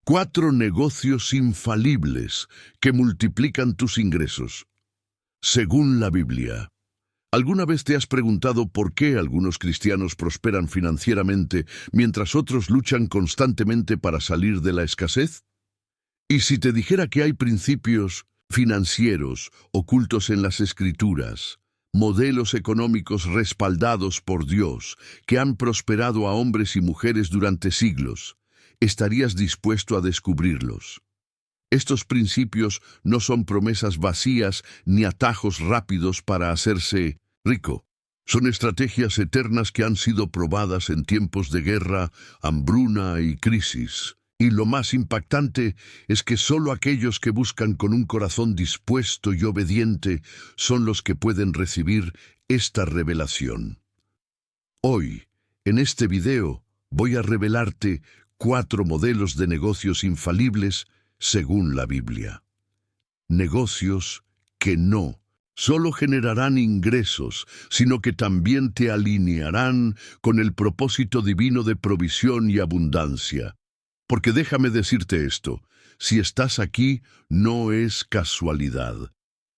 4 negocios infalibles que multiplican tus ingresos, según la Biblia. ¿Alguna vez te has preguntado por qué algunos cristianos prosperan financieramente mientras otros luchan constantemente para salir de la escasez? Y si te dijera que hay principios financieros ocultos en las Escrituras, modelos económicos respaldados por Dios que han prosperado a hombres y mujeres durante siglos, ¿estarías dispuesto a descubrirlos? Estos principios no son promesas vacías ni atajos rápidos para hacerse rico. Son estrategias eternas que han sido probadas en tiempos de guerra, hambruna y crisis. Y lo más impactante es que solo aquellos que buscan con un corazón dispuesto y obediente son los que pueden recibir esta revelación. Hoy, en este video, voy a revelarte 4 modelos de negocios infalibles según la Biblia. Negocios que no solo generarán ingresos, sino que también te alinearán con el propósito divino de provisión y abundancia. Porque déjame decirte esto, si estás aquí, no es casualidad.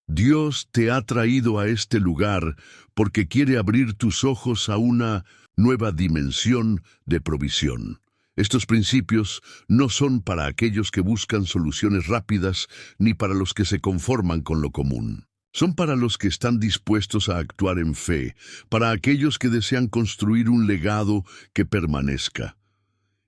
Dios te ha traído a este lugar porque quiere abrir tus ojos a una nueva dimensión de provisión. Estos principios no son para aquellos que buscan soluciones rápidas ni para los que se conforman con lo común. Son para los que están dispuestos a actuar en fe, para aquellos que desean construir un legado que permanezca.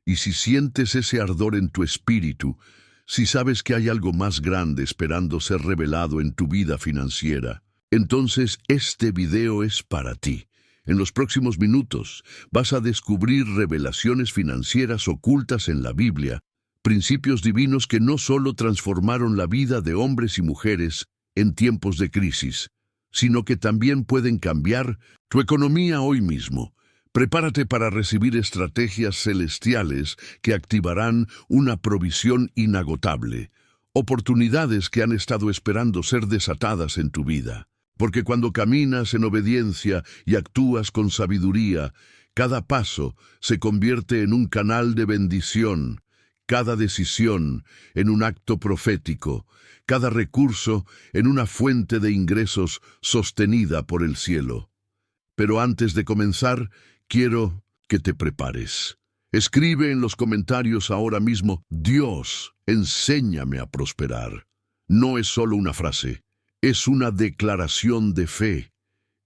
Y si sientes ese ardor en tu espíritu, si sabes que hay algo más grande esperando ser revelado en tu vida financiera, entonces este video es para ti. En los próximos minutos vas a descubrir revelaciones financieras ocultas en la Biblia, principios divinos que no solo transformaron la vida de hombres y mujeres en tiempos de crisis, sino que también pueden cambiar tu economía hoy mismo. Prepárate para recibir estrategias celestiales que activarán una provisión inagotable, oportunidades que han estado esperando ser desatadas en tu vida. Porque cuando caminas en obediencia y actúas con sabiduría, cada paso se convierte en un canal de bendición, cada decisión en un acto profético, cada recurso en una fuente de ingresos sostenida por el cielo. Pero antes de comenzar, quiero que te prepares. Escribe en los comentarios ahora mismo, Dios, enséñame a prosperar. No es solo una frase, es una declaración de fe.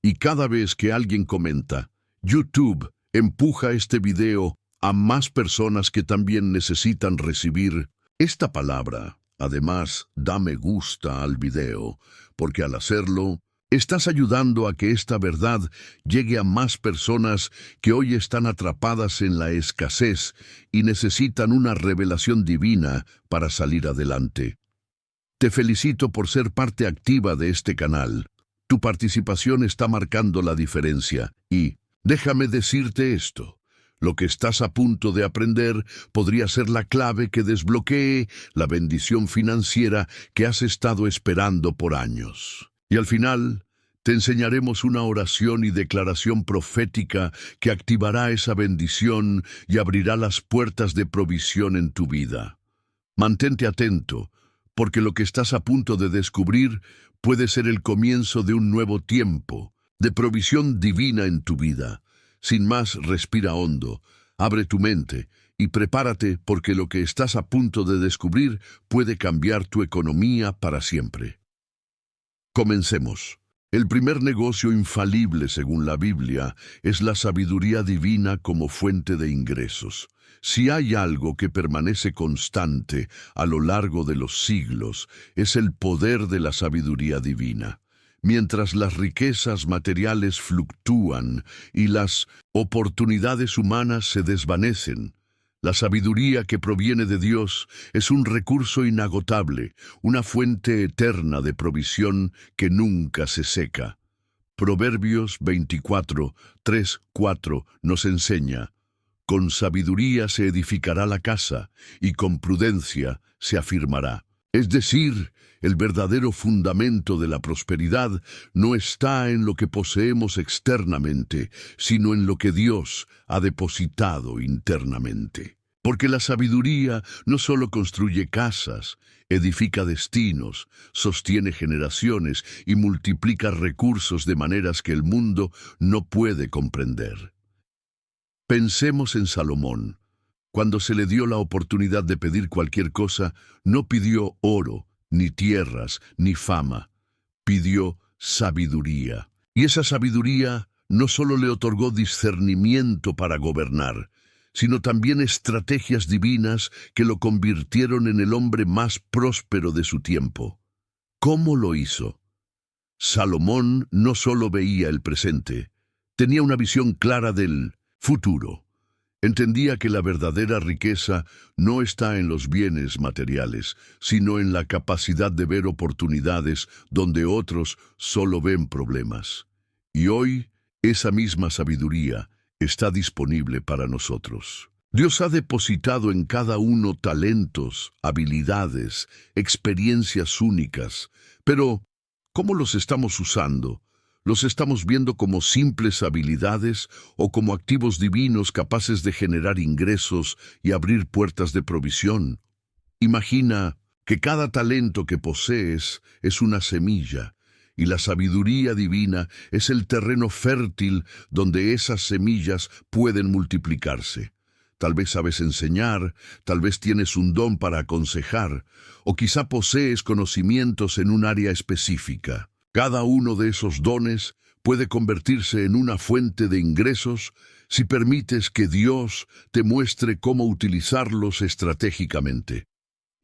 Y cada vez que alguien comenta, YouTube empuja este video a más personas que también necesitan recibir esta palabra. Además, da me gusta al video, porque al hacerlo, estás ayudando a que esta verdad llegue a más personas que hoy están atrapadas en la escasez y necesitan una revelación divina para salir adelante. Te felicito por ser parte activa de este canal. Tu participación está marcando la diferencia y, déjame decirte esto, lo que estás a punto de aprender podría ser la clave que desbloquee la bendición financiera que has estado esperando por años. Y al final, te enseñaremos una oración y declaración profética que activará esa bendición y abrirá las puertas de provisión en tu vida. Mantente atento, porque lo que estás a punto de descubrir puede ser el comienzo de un nuevo tiempo, de provisión divina en tu vida. Sin más, respira hondo, abre tu mente y prepárate porque lo que estás a punto de descubrir puede cambiar tu economía para siempre. Comencemos. El primer negocio infalible según la Biblia es la sabiduría divina como fuente de ingresos. Si hay algo que permanece constante a lo largo de los siglos, es el poder de la sabiduría divina. Mientras las riquezas materiales fluctúan y las oportunidades humanas se desvanecen, la sabiduría que proviene de Dios es un recurso inagotable, una fuente eterna de provisión que nunca se seca. Proverbios 24, 3, 4 nos enseña: con sabiduría se edificará la casa, y con prudencia se afirmará. Es decir, el verdadero fundamento de la prosperidad no está en lo que poseemos externamente, sino en lo que Dios ha depositado internamente. Porque la sabiduría no solo construye casas, edifica destinos, sostiene generaciones y multiplica recursos de maneras que el mundo no puede comprender. Pensemos en Salomón. Cuando se le dio la oportunidad de pedir cualquier cosa, no pidió oro, ni tierras, ni fama. Pidió sabiduría. Y esa sabiduría no solo le otorgó discernimiento para gobernar, sino también estrategias divinas que lo convirtieron en el hombre más próspero de su tiempo. ¿Cómo lo hizo? Salomón no solo veía el presente, tenía una visión clara del futuro. Entendía que la verdadera riqueza no está en los bienes materiales, sino en la capacidad de ver oportunidades donde otros solo ven problemas. Y hoy, esa misma sabiduría está disponible para nosotros. Dios ha depositado en cada uno talentos, habilidades, experiencias únicas, pero ¿cómo los estamos usando? ¿Los estamos viendo como simples habilidades o como activos divinos capaces de generar ingresos y abrir puertas de provisión? Imagina que cada talento que posees es una semilla, y la sabiduría divina es el terreno fértil donde esas semillas pueden multiplicarse. Tal vez sabes enseñar, tal vez tienes un don para aconsejar, o quizá posees conocimientos en un área específica. Cada uno de esos dones puede convertirse en una fuente de ingresos si permites que Dios te muestre cómo utilizarlos estratégicamente.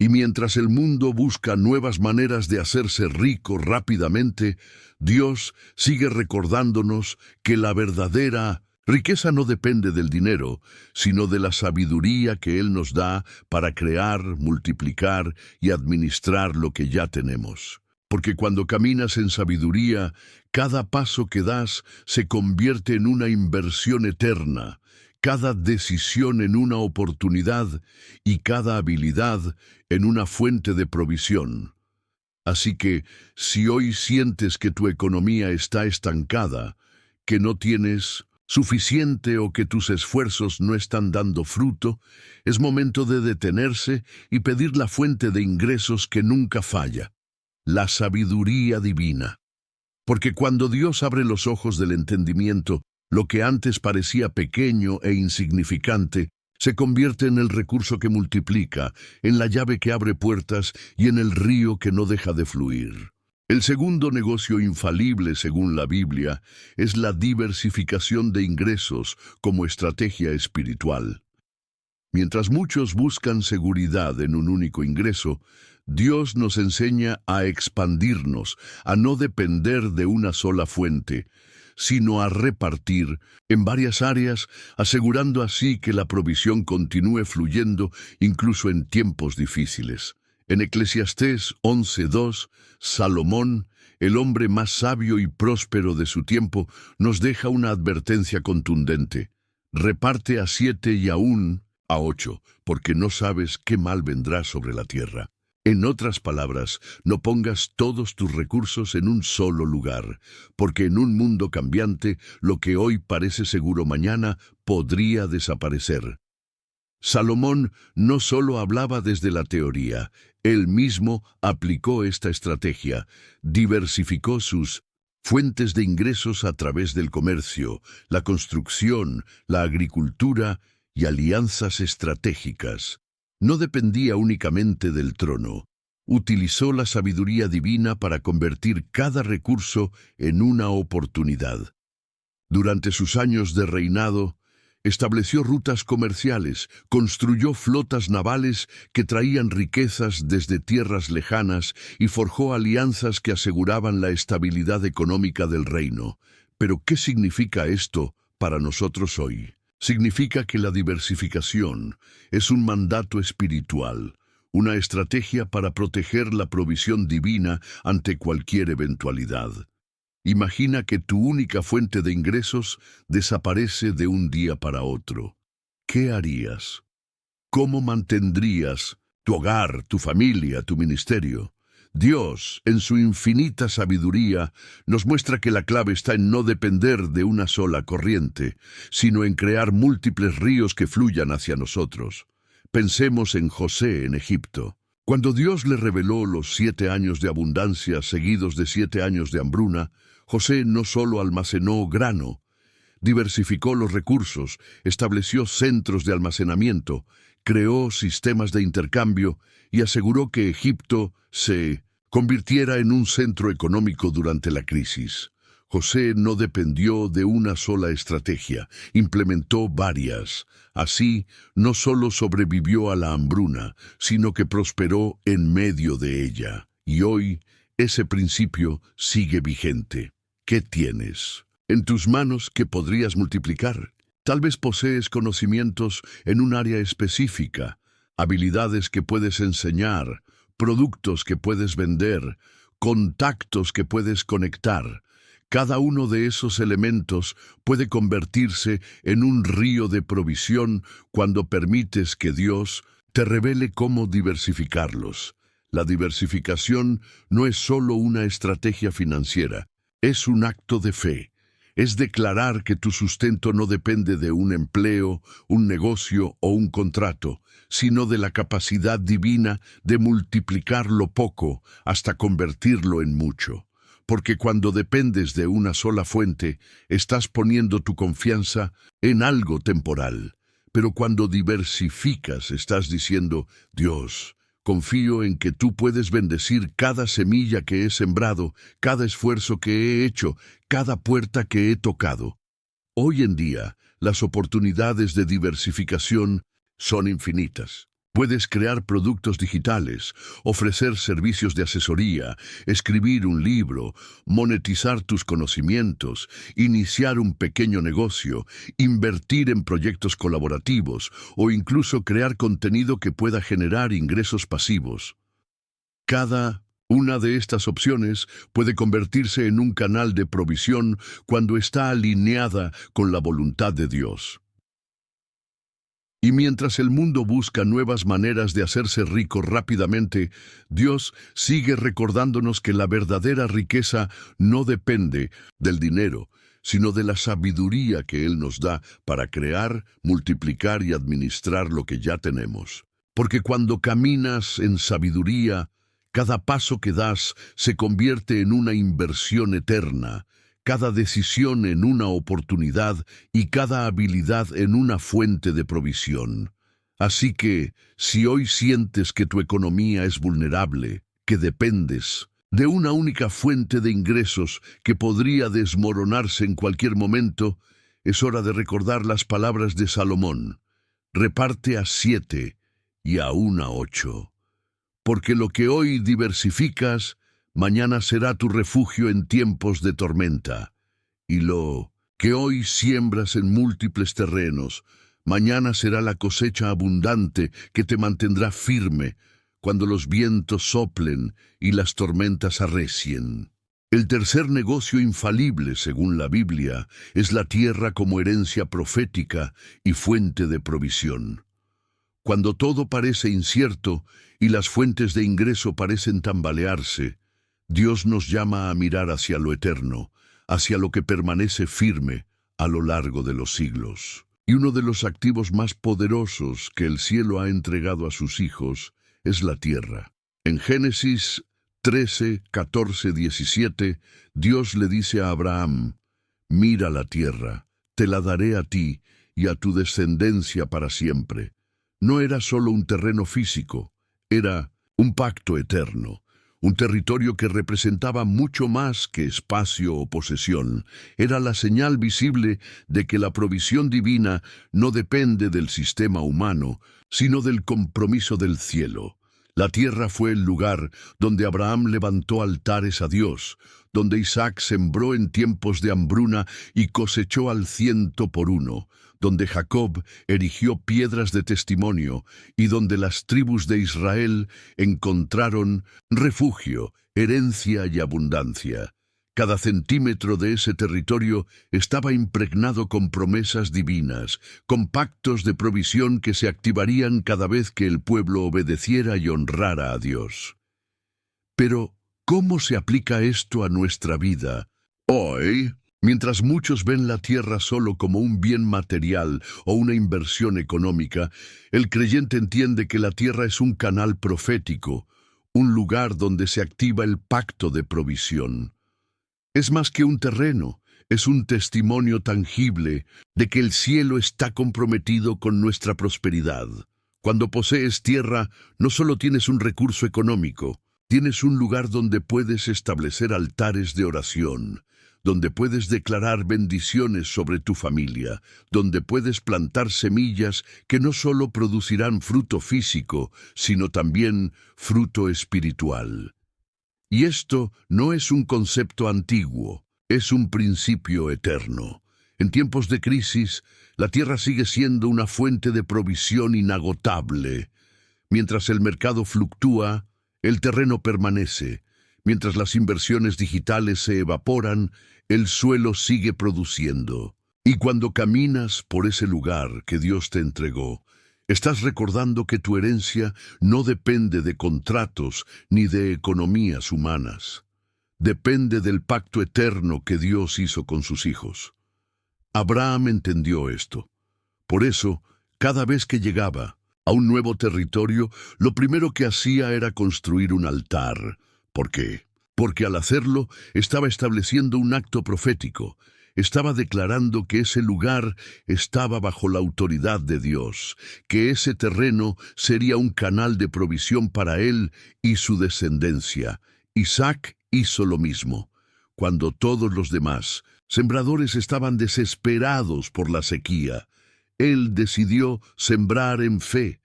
Y mientras el mundo busca nuevas maneras de hacerse rico rápidamente, Dios sigue recordándonos que la verdadera riqueza no depende del dinero, sino de la sabiduría que Él nos da para crear, multiplicar y administrar lo que ya tenemos. Porque cuando caminas en sabiduría, cada paso que das se convierte en una inversión eterna, cada decisión en una oportunidad y cada habilidad en una fuente de provisión. Así que, si hoy sientes que tu economía está estancada, que no tienes suficiente o que tus esfuerzos no están dando fruto, es momento de detenerse y pedir la fuente de ingresos que nunca falla, la sabiduría divina. Porque cuando Dios abre los ojos del entendimiento, lo que antes parecía pequeño e insignificante se convierte en el recurso que multiplica, en la llave que abre puertas y en el río que no deja de fluir. El segundo negocio infalible, según la Biblia, es la diversificación de ingresos como estrategia espiritual. Mientras muchos buscan seguridad en un único ingreso, Dios nos enseña a expandirnos, a no depender de una sola fuente, sino a repartir en varias áreas, asegurando así que la provisión continúe fluyendo incluso en tiempos difíciles. En Eclesiastés 11:2, Salomón, el hombre más sabio y próspero de su tiempo, nos deja una advertencia contundente. Reparte a 7 y aún a 8, porque no sabes qué mal vendrá sobre la tierra. En otras palabras, no pongas todos tus recursos en un solo lugar, porque en un mundo cambiante, lo que hoy parece seguro mañana podría desaparecer. Salomón no solo hablaba desde la teoría, él mismo aplicó esta estrategia, diversificó sus fuentes de ingresos a través del comercio, la construcción, la agricultura y alianzas estratégicas. No dependía únicamente del trono. Utilizó la sabiduría divina para convertir cada recurso en una oportunidad. Durante sus años de reinado, estableció rutas comerciales, construyó flotas navales que traían riquezas desde tierras lejanas y forjó alianzas que aseguraban la estabilidad económica del reino. Pero, ¿qué significa esto para nosotros hoy? Significa que la diversificación es un mandato espiritual, una estrategia para proteger la provisión divina ante cualquier eventualidad. Imagina que tu única fuente de ingresos desaparece de un día para otro. ¿Qué harías? ¿Cómo mantendrías tu hogar, tu familia, tu ministerio? Dios, en su infinita sabiduría, nos muestra que la clave está en no depender de una sola corriente, sino en crear múltiples ríos que fluyan hacia nosotros. Pensemos en José en Egipto. Cuando Dios le reveló los 7 años de abundancia seguidos de 7 años de hambruna, José no solo almacenó grano, diversificó los recursos, estableció centros de almacenamiento, creó sistemas de intercambio y aseguró que Egipto se convirtiera en un centro económico durante la crisis. José no dependió de una sola estrategia, implementó varias. Así, no solo sobrevivió a la hambruna, sino que prosperó en medio de ella. Y hoy, ese principio sigue vigente. ¿Qué tienes en tus manos que podrías multiplicar? Tal vez posees conocimientos en un área específica, habilidades que puedes enseñar, productos que puedes vender, contactos que puedes conectar. Cada uno de esos elementos puede convertirse en un río de provisión cuando permites que Dios te revele cómo diversificarlos. La diversificación no es solo una estrategia financiera, es un acto de fe. Es declarar que tu sustento no depende de un empleo, un negocio o un contrato, sino de la capacidad divina de multiplicar lo poco hasta convertirlo en mucho. Porque cuando dependes de una sola fuente, estás poniendo tu confianza en algo temporal. Pero cuando diversificas, estás diciendo, Dios, confío en que tú puedes bendecir cada semilla que he sembrado, cada esfuerzo que he hecho, cada puerta que he tocado. Hoy en día, las oportunidades de diversificación son infinitas. Puedes crear productos digitales, ofrecer servicios de asesoría, escribir un libro, monetizar tus conocimientos, iniciar un pequeño negocio, invertir en proyectos colaborativos o incluso crear contenido que pueda generar ingresos pasivos. Cada una de estas opciones puede convertirse en un canal de provisión cuando está alineada con la voluntad de Dios. Y mientras el mundo busca nuevas maneras de hacerse rico rápidamente, Dios sigue recordándonos que la verdadera riqueza no depende del dinero, sino de la sabiduría que Él nos da para crear, multiplicar y administrar lo que ya tenemos. Porque cuando caminas en sabiduría, cada paso que das se convierte en una inversión eterna, cada decisión en una oportunidad y cada habilidad en una fuente de provisión. Así que, si hoy sientes que tu economía es vulnerable, que dependes de una única fuente de ingresos que podría desmoronarse en cualquier momento, es hora de recordar las palabras de Salomón. Reparte a 7 y aún a 8. Porque lo que hoy diversificas, mañana será tu refugio en tiempos de tormenta. Y lo que hoy siembras en múltiples terrenos, mañana será la cosecha abundante que te mantendrá firme cuando los vientos soplen y las tormentas arrecien. El tercer negocio infalible, según la Biblia, es la tierra como herencia profética y fuente de provisión. Cuando todo parece incierto y las fuentes de ingreso parecen tambalearse, Dios nos llama a mirar hacia lo eterno, hacia lo que permanece firme a lo largo de los siglos. Y uno de los activos más poderosos que el cielo ha entregado a sus hijos es la tierra. En Génesis 13, 14, 17, Dios le dice a Abraham, «Mira la tierra, te la daré a ti y a tu descendencia para siempre». No era solo un terreno físico, era un pacto eterno, un territorio que representaba mucho más que espacio o posesión. Era la señal visible de que la provisión divina no depende del sistema humano, sino del compromiso del cielo. La tierra fue el lugar donde Abraham levantó altares a Dios, donde Isaac sembró en tiempos de hambruna y cosechó al 100 por 1, donde Jacob erigió piedras de testimonio y donde las tribus de Israel encontraron refugio, herencia y abundancia. Cada centímetro de ese territorio estaba impregnado con promesas divinas, con pactos de provisión que se activarían cada vez que el pueblo obedeciera y honrara a Dios. Pero, ¿cómo se aplica esto a nuestra vida hoy? Mientras muchos ven la tierra solo como un bien material o una inversión económica, el creyente entiende que la tierra es un canal profético, un lugar donde se activa el pacto de provisión. Es más que un terreno, es un testimonio tangible de que el cielo está comprometido con nuestra prosperidad. Cuando posees tierra, no solo tienes un recurso económico, tienes un lugar donde puedes establecer altares de oración, donde puedes declarar bendiciones sobre tu familia, donde puedes plantar semillas que no solo producirán fruto físico, sino también fruto espiritual. Y esto no es un concepto antiguo, es un principio eterno. En tiempos de crisis, la tierra sigue siendo una fuente de provisión inagotable. Mientras el mercado fluctúa, el terreno permanece. Mientras las inversiones digitales se evaporan, el suelo sigue produciendo. Y cuando caminas por ese lugar que Dios te entregó, estás recordando que tu herencia no depende de contratos ni de economías humanas. Depende del pacto eterno que Dios hizo con sus hijos. Abraham entendió esto. Por eso, cada vez que llegaba a un nuevo territorio, lo primero que hacía era construir un altar. ¿Por qué? Porque al hacerlo, estaba estableciendo un acto profético. Estaba declarando que ese lugar estaba bajo la autoridad de Dios, que ese terreno sería un canal de provisión para él y su descendencia. Isaac hizo lo mismo. Cuando todos los demás sembradores estaban desesperados por la sequía, él decidió sembrar en fe,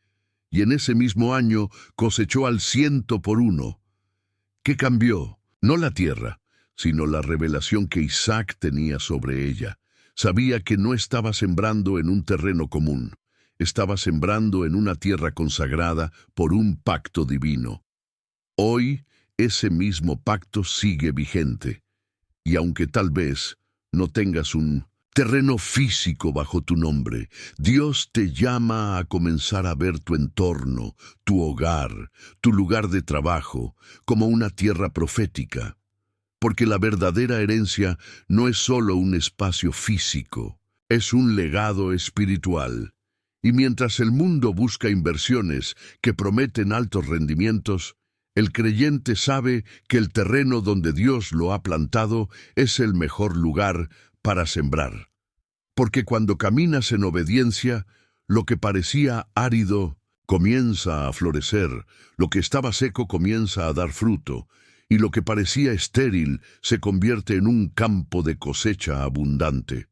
y en ese mismo año cosechó al 100 por 1. ¿Qué cambió? No la tierra, sino la revelación que Isaac tenía sobre ella. Sabía que no estaba sembrando en un terreno común, estaba sembrando en una tierra consagrada por un pacto divino. Hoy, ese mismo pacto sigue vigente, y aunque tal vez no tengas un terreno físico bajo tu nombre, Dios te llama a comenzar a ver tu entorno, tu hogar, tu lugar de trabajo, como una tierra profética. Porque la verdadera herencia no es solo un espacio físico, es un legado espiritual. Y mientras el mundo busca inversiones que prometen altos rendimientos, el creyente sabe que el terreno donde Dios lo ha plantado es el mejor lugar para sembrar. Porque cuando caminas en obediencia, lo que parecía árido comienza a florecer, lo que estaba seco comienza a dar fruto, y lo que parecía estéril se convierte en un campo de cosecha abundante.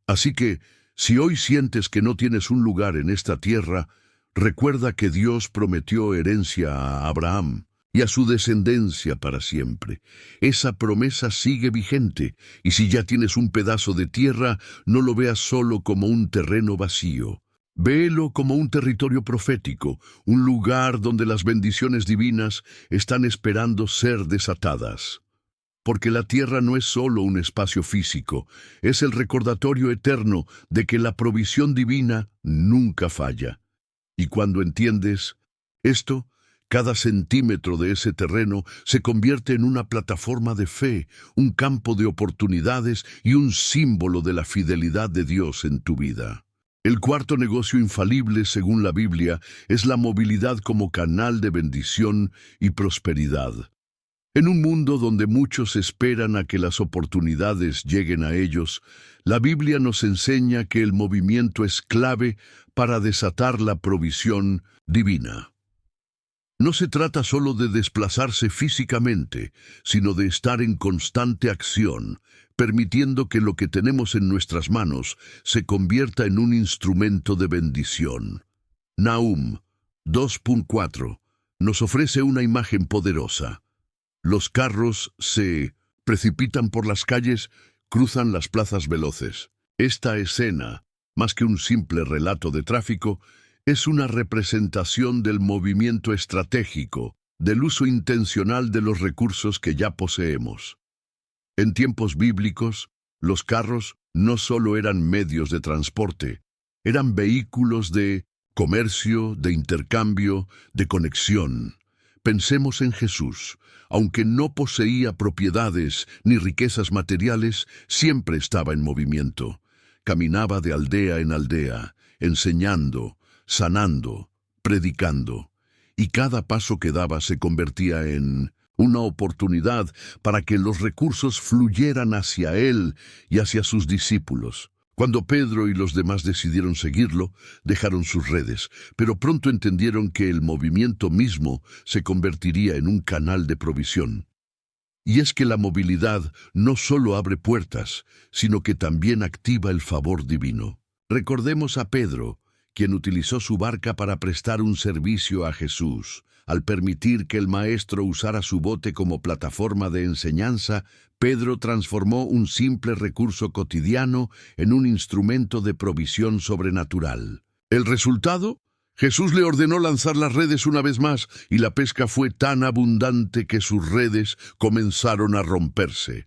Así que, si hoy sientes que no tienes un lugar en esta tierra, recuerda que Dios prometió herencia a Abraham y a su descendencia para siempre. Esa promesa sigue vigente, y si ya tienes un pedazo de tierra, no lo veas solo como un terreno vacío. Véelo como un territorio profético, un lugar donde las bendiciones divinas están esperando ser desatadas. Porque la tierra no es solo un espacio físico, es el recordatorio eterno de que la provisión divina nunca falla. Y cuando entiendes esto, cada centímetro de ese terreno se convierte en una plataforma de fe, un campo de oportunidades y un símbolo de la fidelidad de Dios en tu vida. El cuarto negocio infalible, según la Biblia, es la movilidad como canal de bendición y prosperidad. En un mundo donde muchos esperan a que las oportunidades lleguen a ellos, la Biblia nos enseña que el movimiento es clave para desatar la provisión divina. No se trata solo de desplazarse físicamente, sino de estar en constante acción, permitiendo que lo que tenemos en nuestras manos se convierta en un instrumento de bendición. Nahum 2.4 nos ofrece una imagen poderosa. Los carros se precipitan por las calles, cruzan las plazas veloces. Esta escena, más que un simple relato de tráfico, es una representación del movimiento estratégico, del uso intencional de los recursos que ya poseemos. En tiempos bíblicos, los carros no solo eran medios de transporte, eran vehículos de comercio, de intercambio, de conexión. Pensemos en Jesús. Aunque no poseía propiedades ni riquezas materiales, siempre estaba en movimiento. Caminaba de aldea en aldea, enseñando, sanando, predicando. Y cada paso que daba se convertía en una oportunidad para que los recursos fluyeran hacia él y hacia sus discípulos. Cuando Pedro y los demás decidieron seguirlo, dejaron sus redes, pero pronto entendieron que el movimiento mismo se convertiría en un canal de provisión. Y es que la movilidad no solo abre puertas, sino que también activa el favor divino. Recordemos a Pedro, quien utilizó su barca para prestar un servicio a Jesús. Al permitir que el Maestro usara su bote como plataforma de enseñanza, Pedro transformó un simple recurso cotidiano en un instrumento de provisión sobrenatural. ¿El resultado? Jesús le ordenó lanzar las redes una vez más, y la pesca fue tan abundante que sus redes comenzaron a romperse.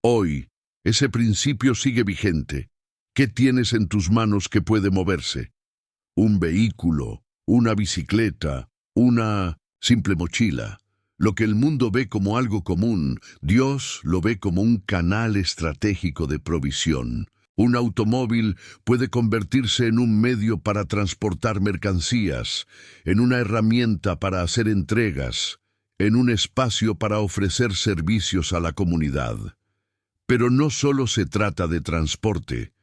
Hoy, ese principio sigue vigente. ¿Qué tienes en tus manos que puede moverse? Un vehículo, una bicicleta, una simple mochila. Lo que el mundo ve como algo común, Dios lo ve como un canal estratégico de provisión. Un automóvil puede convertirse en un medio para transportar mercancías, en una herramienta para hacer entregas, en un espacio para ofrecer servicios a la comunidad. Pero no solo se trata de transporte.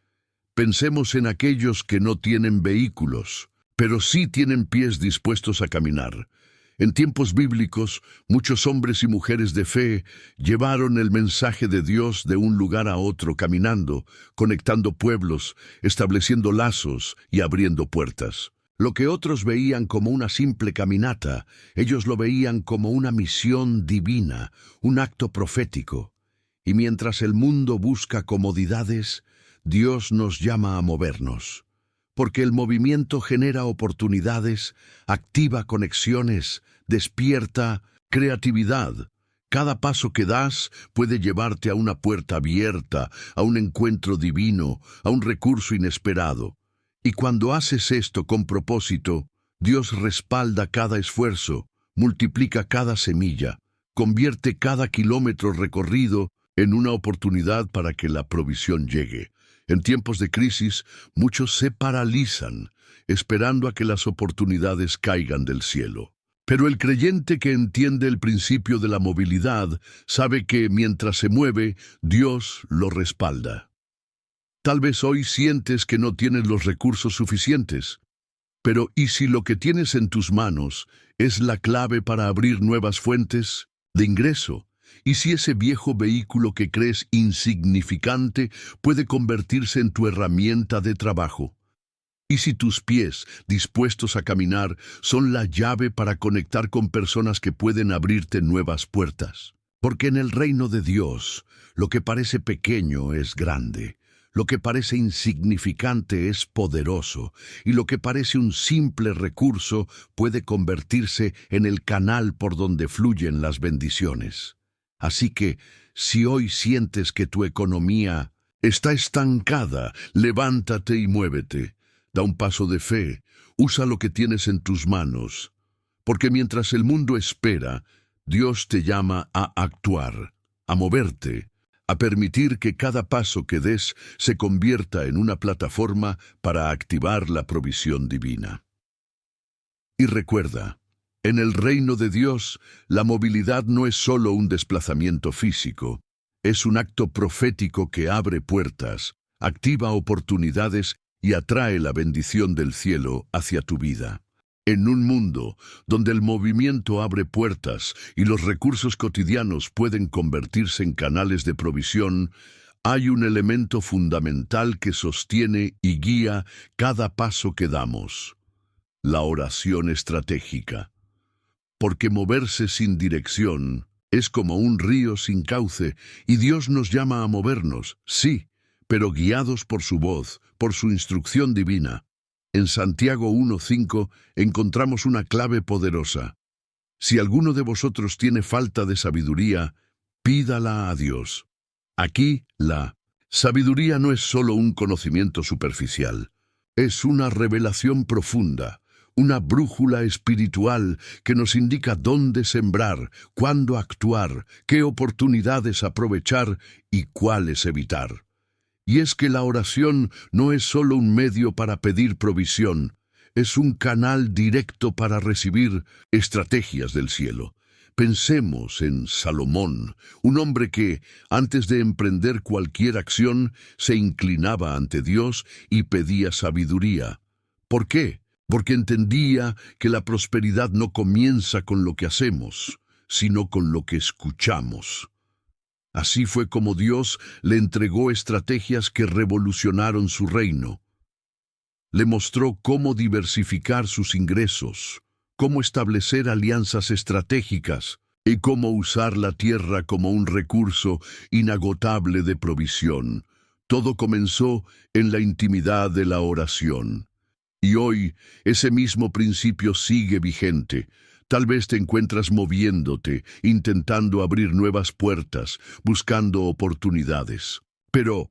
Pensemos en aquellos que no tienen vehículos, pero sí tienen pies dispuestos a caminar. En tiempos bíblicos, muchos hombres y mujeres de fe llevaron el mensaje de Dios de un lugar a otro caminando, conectando pueblos, estableciendo lazos y abriendo puertas. Lo que otros veían como una simple caminata, ellos lo veían como una misión divina, un acto profético. Y mientras el mundo busca comodidades, Dios nos llama a movernos. Porque el movimiento genera oportunidades, activa conexiones, despierta creatividad. Cada paso que das puede llevarte a una puerta abierta, a un encuentro divino, a un recurso inesperado. Y cuando haces esto con propósito, Dios respalda cada esfuerzo, multiplica cada semilla, convierte cada kilómetro recorrido en una oportunidad para que la provisión llegue. En tiempos de crisis, muchos se paralizan, esperando a que las oportunidades caigan del cielo. Pero el creyente que entiende el principio de la movilidad sabe que mientras se mueve, Dios lo respalda. Tal vez hoy sientes que no tienes los recursos suficientes, pero ¿y si lo que tienes en tus manos es la clave para abrir nuevas fuentes de ingreso? ¿Y si ese viejo vehículo que crees insignificante puede convertirse en tu herramienta de trabajo? ¿Y si tus pies, dispuestos a caminar, son la llave para conectar con personas que pueden abrirte nuevas puertas? Porque en el reino de Dios, lo que parece pequeño es grande, lo que parece insignificante es poderoso, y lo que parece un simple recurso puede convertirse en el canal por donde fluyen las bendiciones. Así que, si hoy sientes que tu economía está estancada, levántate y muévete. Da un paso de fe, usa lo que tienes en tus manos, porque mientras el mundo espera, Dios te llama a actuar, a moverte, a permitir que cada paso que des se convierta en una plataforma para activar la provisión divina. Y recuerda, en el reino de Dios, la movilidad no es solo un desplazamiento físico, es un acto profético que abre puertas, activa oportunidades y atrae la bendición del cielo hacia tu vida. En un mundo donde el movimiento abre puertas y los recursos cotidianos pueden convertirse en canales de provisión, hay un elemento fundamental que sostiene y guía cada paso que damos: la oración estratégica. Porque moverse sin dirección es como un río sin cauce, y Dios nos llama a movernos, sí, pero guiados por su voz, por su instrucción divina. En Santiago 1:5 encontramos una clave poderosa. Si alguno de vosotros tiene falta de sabiduría, pídala a Dios. Aquí, la sabiduría no es solo un conocimiento superficial, es una revelación profunda, una brújula espiritual que nos indica dónde sembrar, cuándo actuar, qué oportunidades aprovechar y cuáles evitar. Y es que la oración no es solo un medio para pedir provisión, es un canal directo para recibir estrategias del cielo. Pensemos en Salomón, un hombre que, antes de emprender cualquier acción, se inclinaba ante Dios y pedía sabiduría. ¿Por qué? Porque entendía que la prosperidad no comienza con lo que hacemos, sino con lo que escuchamos. Así fue como Dios le entregó estrategias que revolucionaron su reino. Le mostró cómo diversificar sus ingresos, cómo establecer alianzas estratégicas y cómo usar la tierra como un recurso inagotable de provisión. Todo comenzó en la intimidad de la oración. Y hoy ese mismo principio sigue vigente. Tal vez te encuentras moviéndote, intentando abrir nuevas puertas, buscando oportunidades. Pero,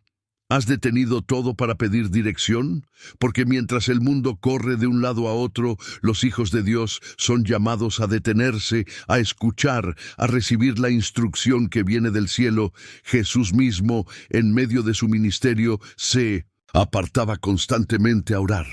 ¿has detenido todo para pedir dirección? Porque mientras el mundo corre de un lado a otro, los hijos de Dios son llamados a detenerse, a escuchar, a recibir la instrucción que viene del cielo. Jesús mismo, en medio de su ministerio, se apartaba constantemente a orar.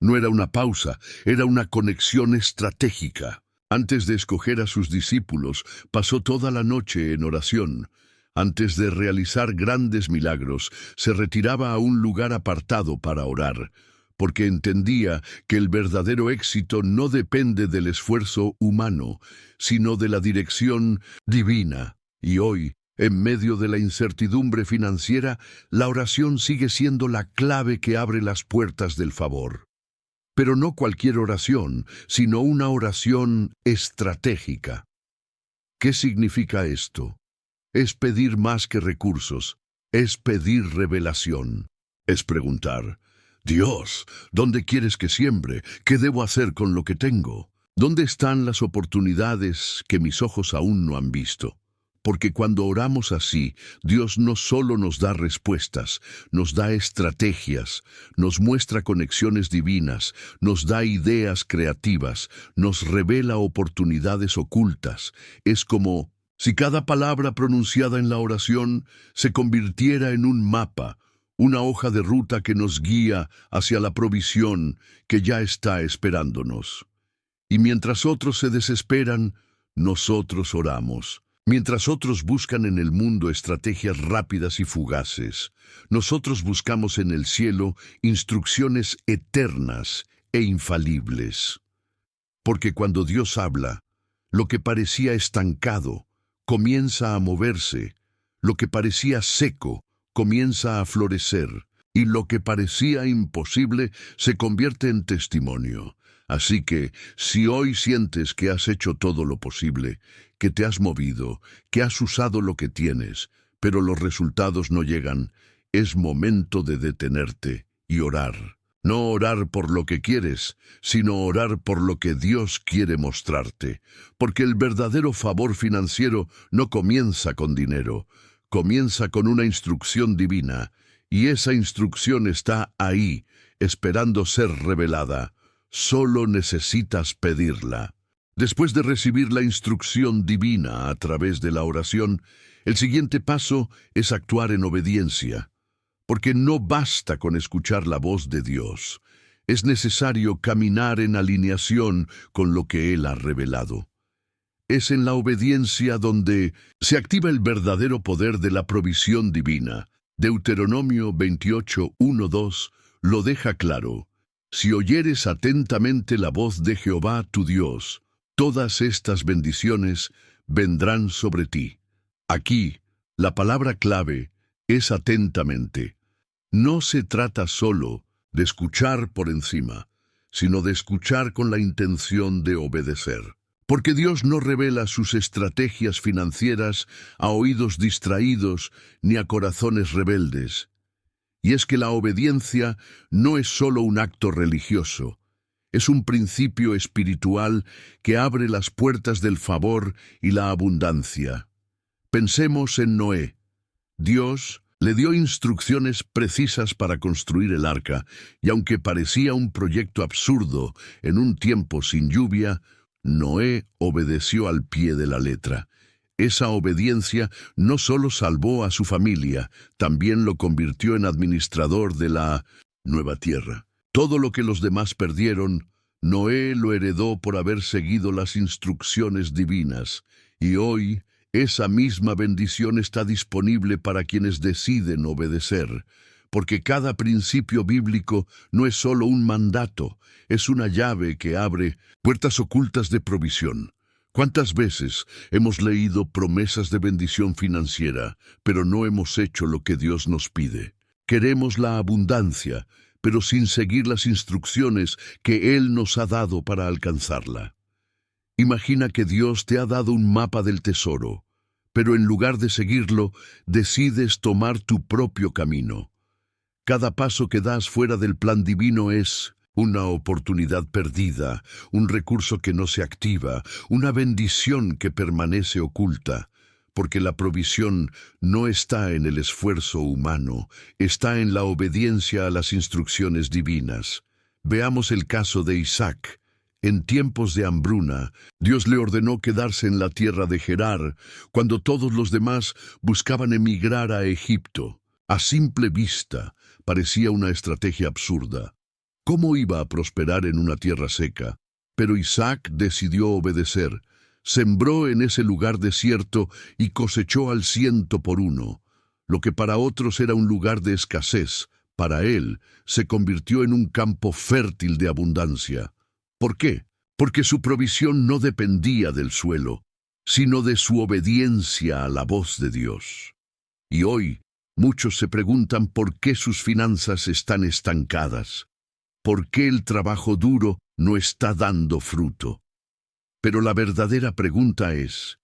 No era una pausa, era una conexión estratégica. Antes de escoger a sus discípulos, pasó toda la noche en oración. Antes de realizar grandes milagros, se retiraba a un lugar apartado para orar, porque entendía que el verdadero éxito no depende del esfuerzo humano, sino de la dirección divina. Y hoy, en medio de la incertidumbre financiera, la oración sigue siendo la clave que abre las puertas del favor. Pero no cualquier oración, sino una oración estratégica. ¿Qué significa esto? Es pedir más que recursos, es pedir revelación. Es preguntar, Dios, ¿dónde quieres que siembre? ¿Qué debo hacer con lo que tengo? ¿Dónde están las oportunidades que mis ojos aún no han visto? Porque cuando oramos así, Dios no solo nos da respuestas, nos da estrategias, nos muestra conexiones divinas, nos da ideas creativas, nos revela oportunidades ocultas. Es como si cada palabra pronunciada en la oración se convirtiera en un mapa, una hoja de ruta que nos guía hacia la provisión que ya está esperándonos. Y mientras otros se desesperan, nosotros oramos. Mientras otros buscan en el mundo estrategias rápidas y fugaces, nosotros buscamos en el cielo instrucciones eternas e infalibles. Porque cuando Dios habla, lo que parecía estancado comienza a moverse, lo que parecía seco comienza a florecer, y lo que parecía imposible se convierte en testimonio. Así que, si hoy sientes que has hecho todo lo posible, que te has movido, que has usado lo que tienes, pero los resultados no llegan, es momento de detenerte y orar. No orar por lo que quieres, sino orar por lo que Dios quiere mostrarte. Porque el verdadero favor financiero no comienza con dinero, comienza con una instrucción divina, y esa instrucción está ahí, esperando ser revelada. Solo necesitas pedirla. Después de recibir la instrucción divina a través de la oración, el siguiente paso es actuar en obediencia. Porque no basta con escuchar la voz de Dios. Es necesario caminar en alineación con lo que Él ha revelado. Es en la obediencia donde se activa el verdadero poder de la provisión divina. Deuteronomio 28:1-2 lo deja claro. Si oyeres atentamente la voz de Jehová tu Dios, todas estas bendiciones vendrán sobre ti. Aquí, la palabra clave es atentamente. No se trata solo de escuchar por encima, sino de escuchar con la intención de obedecer. Porque Dios no revela sus estrategias financieras a oídos distraídos ni a corazones rebeldes. Y es que la obediencia no es solo un acto religioso, es un principio espiritual que abre las puertas del favor y la abundancia. Pensemos en Noé. Dios Le dio instrucciones precisas para construir el arca, y aunque parecía un proyecto absurdo en un tiempo sin lluvia, Noé obedeció al pie de la letra. Esa obediencia no solo salvó a su familia, también lo convirtió en administrador de la nueva tierra. Todo lo que los demás perdieron, Noé lo heredó por haber seguido las instrucciones divinas, y hoy esa misma bendición está disponible para quienes deciden obedecer, porque cada principio bíblico no es solo un mandato, es una llave que abre puertas ocultas de provisión. ¿Cuántas veces hemos leído promesas de bendición financiera, pero no hemos hecho lo que Dios nos pide? Queremos la abundancia, pero sin seguir las instrucciones que Él nos ha dado para alcanzarla. Imagina que Dios te ha dado un mapa del tesoro, pero en lugar de seguirlo, decides tomar tu propio camino. Cada paso que das fuera del plan divino es una oportunidad perdida, un recurso que no se activa, una bendición que permanece oculta, porque la provisión no está en el esfuerzo humano, está en la obediencia a las instrucciones divinas. Veamos el caso de Isaac. En tiempos de hambruna, Dios le ordenó quedarse en la tierra de Gerar, cuando todos los demás buscaban emigrar a Egipto. A simple vista, parecía una estrategia absurda. ¿Cómo iba a prosperar en una tierra seca? Pero Isaac decidió obedecer. Sembró en ese lugar desierto y cosechó al 100 por 1. Lo que para otros era un lugar de escasez, para él se convirtió en un campo fértil de abundancia. ¿Por qué? Porque su provisión no dependía del suelo, sino de su obediencia a la voz de Dios. Y hoy, muchos se preguntan por qué sus finanzas están estancadas, por qué el trabajo duro no está dando fruto. Pero la verdadera pregunta es,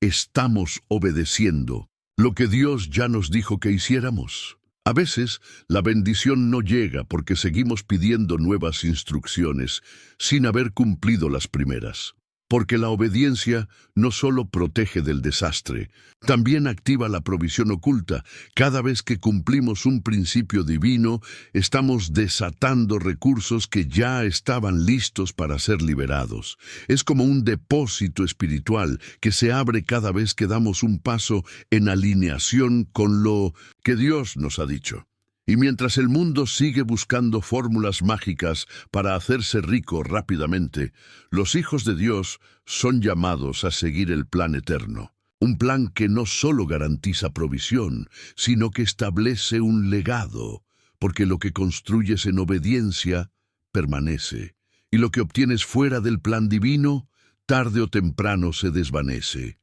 ¿estamos obedeciendo lo que Dios ya nos dijo que hiciéramos? A veces, la bendición no llega porque seguimos pidiendo nuevas instrucciones sin haber cumplido las primeras. Porque la obediencia no solo protege del desastre, también activa la provisión oculta. Cada vez que cumplimos un principio divino, estamos desatando recursos que ya estaban listos para ser liberados. Es como un depósito espiritual que se abre cada vez que damos un paso en alineación con lo que Dios nos ha dicho. Y mientras el mundo sigue buscando fórmulas mágicas para hacerse rico rápidamente, los hijos de Dios son llamados a seguir el plan eterno. Un plan que no solo garantiza provisión, sino que establece un legado, porque lo que construyes en obediencia permanece, y lo que obtienes fuera del plan divino, tarde o temprano se desvanece.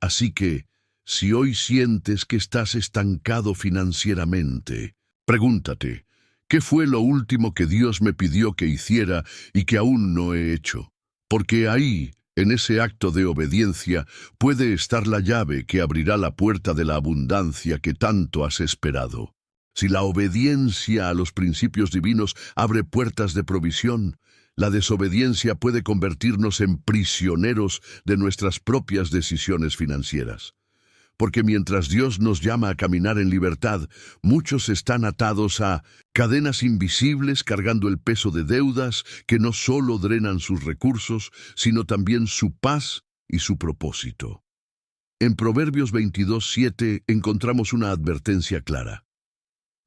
Así que, si hoy sientes que estás estancado financieramente, pregúntate, ¿qué fue lo último que Dios me pidió que hiciera y que aún no he hecho? Porque ahí, en ese acto de obediencia, puede estar la llave que abrirá la puerta de la abundancia que tanto has esperado. Si la obediencia a los principios divinos abre puertas de provisión, la desobediencia puede convertirnos en prisioneros de nuestras propias decisiones financieras. Porque mientras Dios nos llama a caminar en libertad, muchos están atados a cadenas invisibles cargando el peso de deudas que no solo drenan sus recursos, sino también su paz y su propósito. En Proverbios 22:7 encontramos una advertencia clara.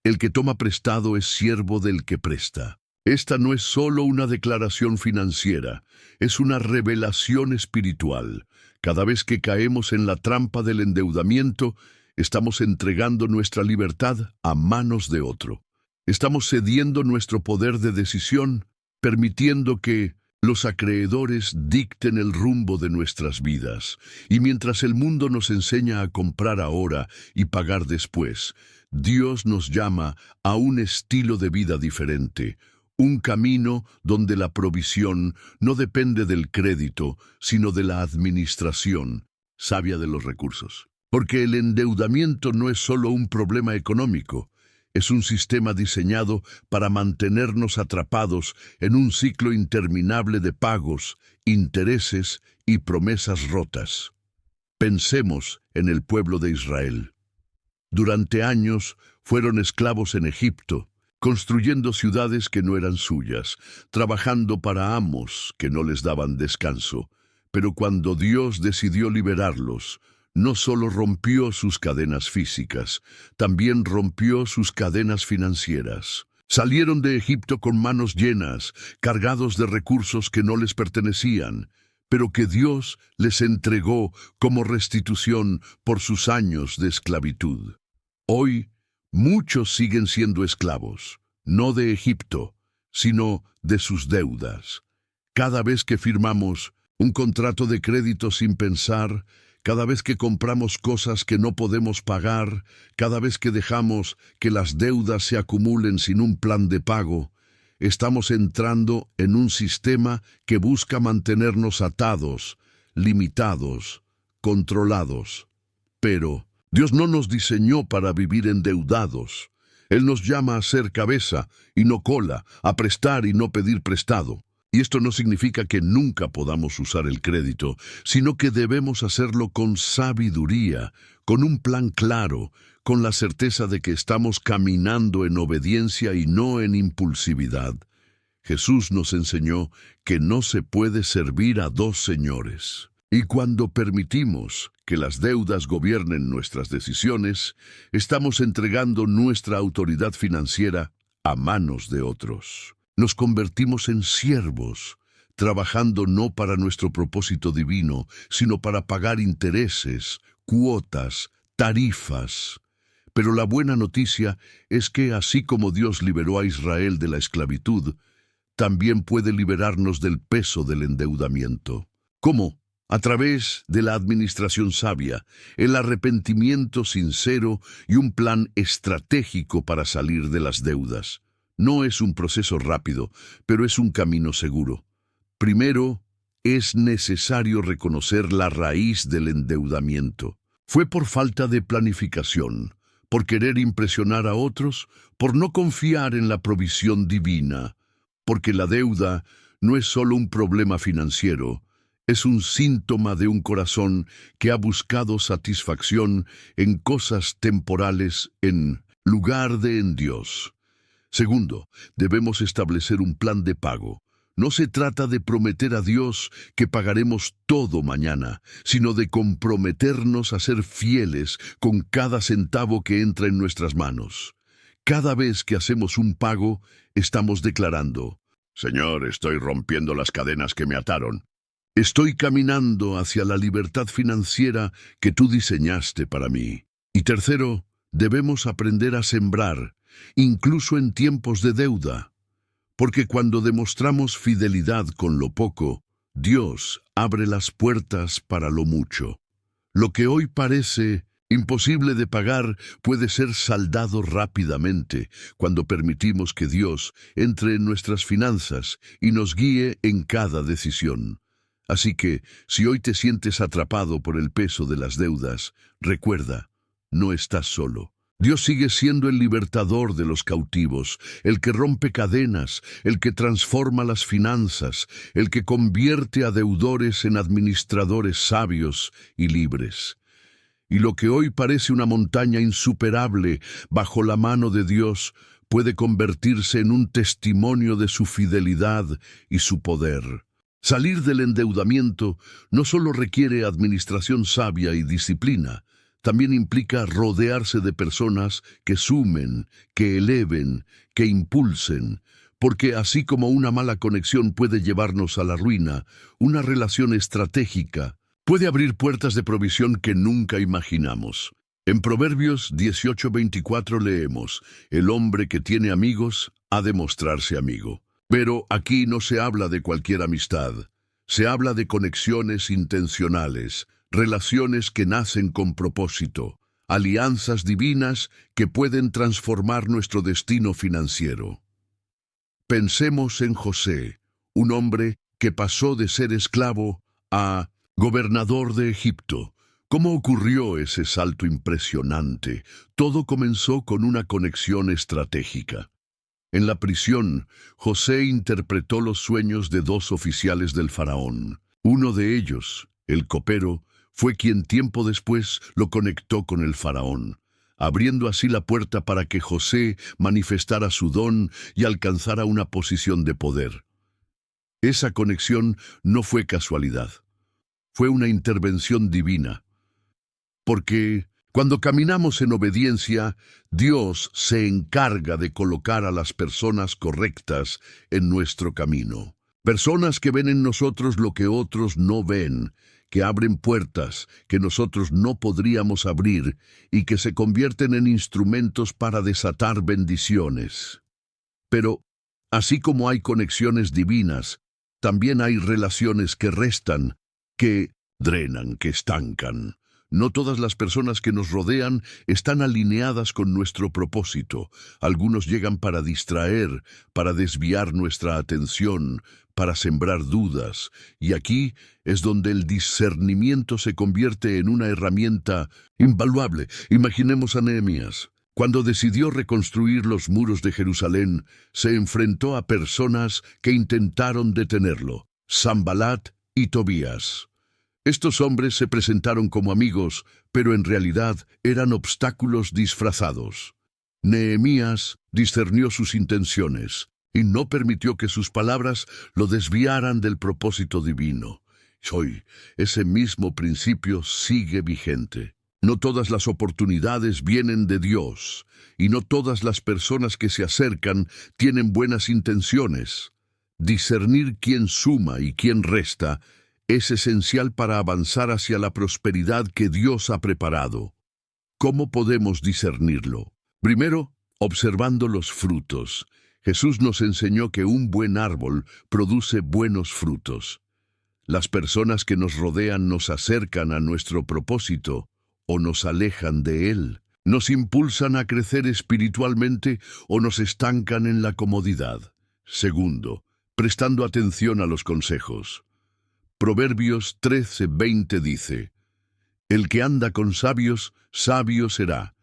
El que toma prestado es siervo del que presta. Esta no es solo una declaración financiera, es una revelación espiritual. Cada vez que caemos en la trampa del endeudamiento, estamos entregando nuestra libertad a manos de otro. Estamos cediendo nuestro poder de decisión, permitiendo que los acreedores dicten el rumbo de nuestras vidas. Y mientras el mundo nos enseña a comprar ahora y pagar después, Dios nos llama a un estilo de vida diferente. Un camino donde la provisión no depende del crédito, sino de la administración sabia de los recursos. Porque el endeudamiento no es solo un problema económico, es un sistema diseñado para mantenernos atrapados en un ciclo interminable de pagos, intereses y promesas rotas. Pensemos en el pueblo de Israel. Durante años fueron esclavos en Egipto, construyendo ciudades que no eran suyas, trabajando para amos que no les daban descanso. Pero cuando Dios decidió liberarlos, no solo rompió sus cadenas físicas, también rompió sus cadenas financieras. Salieron de Egipto con manos llenas, cargados de recursos que no les pertenecían, pero que Dios les entregó como restitución por sus años de esclavitud. Hoy, muchos siguen siendo esclavos, no de Egipto, sino de sus deudas. Cada vez que firmamos un contrato de crédito sin pensar, cada vez que compramos cosas que no podemos pagar, cada vez que dejamos que las deudas se acumulen sin un plan de pago, estamos entrando en un sistema que busca mantenernos atados, limitados, controlados. Pero Dios no nos diseñó para vivir endeudados. Él nos llama a ser cabeza y no cola, a prestar y no pedir prestado. Y esto no significa que nunca podamos usar el crédito, sino que debemos hacerlo con sabiduría, con un plan claro, con la certeza de que estamos caminando en obediencia y no en impulsividad. Jesús nos enseñó que no se puede servir a dos señores. Y cuando permitimos que las deudas gobiernen nuestras decisiones, estamos entregando nuestra autoridad financiera a manos de otros. Nos convertimos en siervos, trabajando no para nuestro propósito divino, sino para pagar intereses, cuotas, tarifas. Pero la buena noticia es que así como Dios liberó a Israel de la esclavitud, también puede liberarnos del peso del endeudamiento. ¿Cómo? A través de la administración sabia, el arrepentimiento sincero y un plan estratégico para salir de las deudas. No es un proceso rápido, pero es un camino seguro. Primero, es necesario reconocer la raíz del endeudamiento. Fue por falta de planificación, por querer impresionar a otros, por no confiar en la provisión divina, porque la deuda no es solo un problema financiero, es un síntoma de un corazón que ha buscado satisfacción en cosas temporales en lugar de en Dios. Segundo, debemos establecer un plan de pago. No se trata de prometer a Dios que pagaremos todo mañana, sino de comprometernos a ser fieles con cada centavo que entra en nuestras manos. Cada vez que hacemos un pago, estamos declarando: Señor, estoy rompiendo las cadenas que me ataron. Estoy caminando hacia la libertad financiera que tú diseñaste para mí. Y tercero, debemos aprender a sembrar, incluso en tiempos de deuda, porque cuando demostramos fidelidad con lo poco, Dios abre las puertas para lo mucho. Lo que hoy parece imposible de pagar puede ser saldado rápidamente cuando permitimos que Dios entre en nuestras finanzas y nos guíe en cada decisión. Así que, si hoy te sientes atrapado por el peso de las deudas, recuerda, no estás solo. Dios sigue siendo el libertador de los cautivos, el que rompe cadenas, el que transforma las finanzas, el que convierte a deudores en administradores sabios y libres. Y lo que hoy parece una montaña insuperable bajo la mano de Dios puede convertirse en un testimonio de su fidelidad y su poder. Salir del endeudamiento no solo requiere administración sabia y disciplina, también implica rodearse de personas que sumen, que eleven, que impulsen, porque así como una mala conexión puede llevarnos a la ruina, una relación estratégica puede abrir puertas de provisión que nunca imaginamos. En Proverbios 18:24 leemos: el hombre que tiene amigos ha de mostrarse amigo. Pero aquí no se habla de cualquier amistad, se habla de conexiones intencionales, relaciones que nacen con propósito, alianzas divinas que pueden transformar nuestro destino financiero. Pensemos en José, un hombre que pasó de ser esclavo a gobernador de Egipto. ¿Cómo ocurrió ese salto impresionante? Todo comenzó con una conexión estratégica. En la prisión, José interpretó los sueños de dos oficiales del faraón. Uno de ellos, el copero, fue quien tiempo después lo conectó con el faraón. abriendo así la puerta para que José manifestara su don y alcanzara una posición de poder. Esa conexión no fue casualidad, fue una intervención divina, porque cuando caminamos en obediencia, Dios se encarga de colocar a las personas correctas en nuestro camino. Personas que ven en nosotros lo que otros no ven, que abren puertas que nosotros no podríamos abrir y que se convierten en instrumentos para desatar bendiciones. Pero, así como hay conexiones divinas, también hay relaciones que restan, que drenan, que estancan. No todas las personas que nos rodean están alineadas con nuestro propósito. Algunos llegan para distraer, para desviar nuestra atención, para sembrar dudas. Y aquí es donde el discernimiento se convierte en una herramienta invaluable. Imaginemos a Nehemías. Cuando decidió reconstruir los muros de Jerusalén, se enfrentó a personas que intentaron detenerlo: Sanbalat y Tobías. Estos hombres se presentaron como amigos, pero en realidad eran obstáculos disfrazados. Nehemías discernió sus intenciones y no permitió que sus palabras lo desviaran del propósito divino. Hoy, ese mismo principio sigue vigente. No todas las oportunidades vienen de Dios, y no todas las personas que se acercan tienen buenas intenciones. Discernir quién suma y quién resta es esencial para avanzar hacia la prosperidad que Dios ha preparado. ¿Cómo podemos discernirlo? Primero, observando los frutos. Jesús nos enseñó que un buen árbol produce buenos frutos. Las personas que nos rodean nos acercan a nuestro propósito o nos alejan de él. Nos impulsan a crecer espiritualmente o nos estancan en la comodidad. Segundo, prestando atención a los consejos. Proverbios 13:20 dice: El que anda con sabios, sabio será,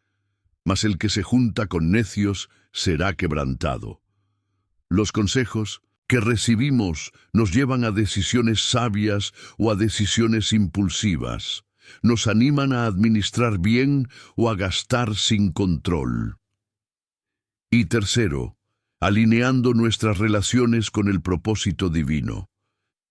mas el que se junta con necios será quebrantado. Los consejos que recibimos nos llevan a decisiones sabias o a decisiones impulsivas. Nos animan a administrar bien o a gastar sin control. Y tercero, alineando nuestras relaciones con el propósito divino.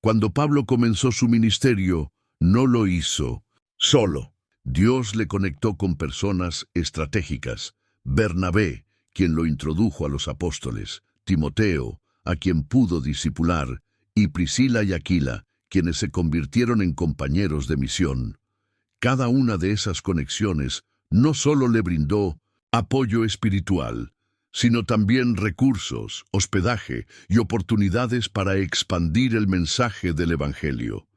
Cuando Pablo comenzó su ministerio, no lo hizo solo. Dios le conectó con personas estratégicas: Bernabé, quien lo introdujo a los apóstoles; Timoteo, a quien pudo discipular; y Priscila y Aquila, quienes se convirtieron en compañeros de misión. Cada una de esas conexiones no solo le brindó apoyo espiritual, sino también recursos, hospedaje y oportunidades para expandir el mensaje del Evangelio.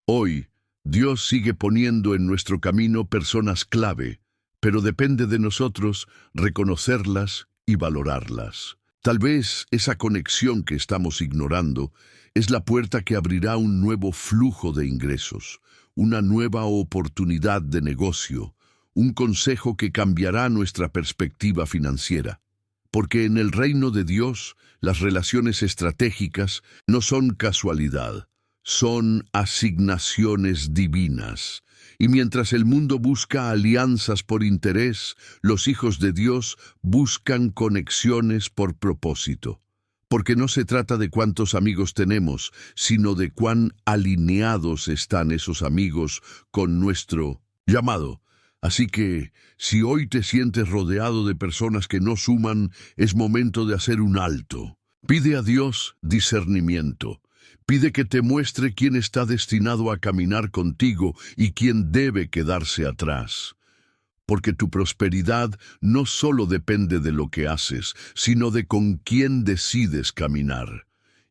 Hoy, Dios sigue poniendo en nuestro camino personas clave, pero depende de nosotros reconocerlas y valorarlas. Tal vez esa conexión que estamos ignorando es la puerta que abrirá un nuevo flujo de ingresos, una nueva oportunidad de negocio, un consejo que cambiará nuestra perspectiva financiera. Porque en el reino de Dios, las relaciones estratégicas no son casualidad, son asignaciones divinas. Y mientras el mundo busca alianzas por interés, los hijos de Dios buscan conexiones por propósito. Porque no se trata de cuántos amigos tenemos, sino de cuán alineados están esos amigos con nuestro llamado. Así que, si hoy te sientes rodeado de personas que no suman, es momento de hacer un alto. Pide a Dios discernimiento. Pide que te muestre quién está destinado a caminar contigo y quién debe quedarse atrás. Porque tu prosperidad no solo depende de lo que haces, sino de con quién decides caminar.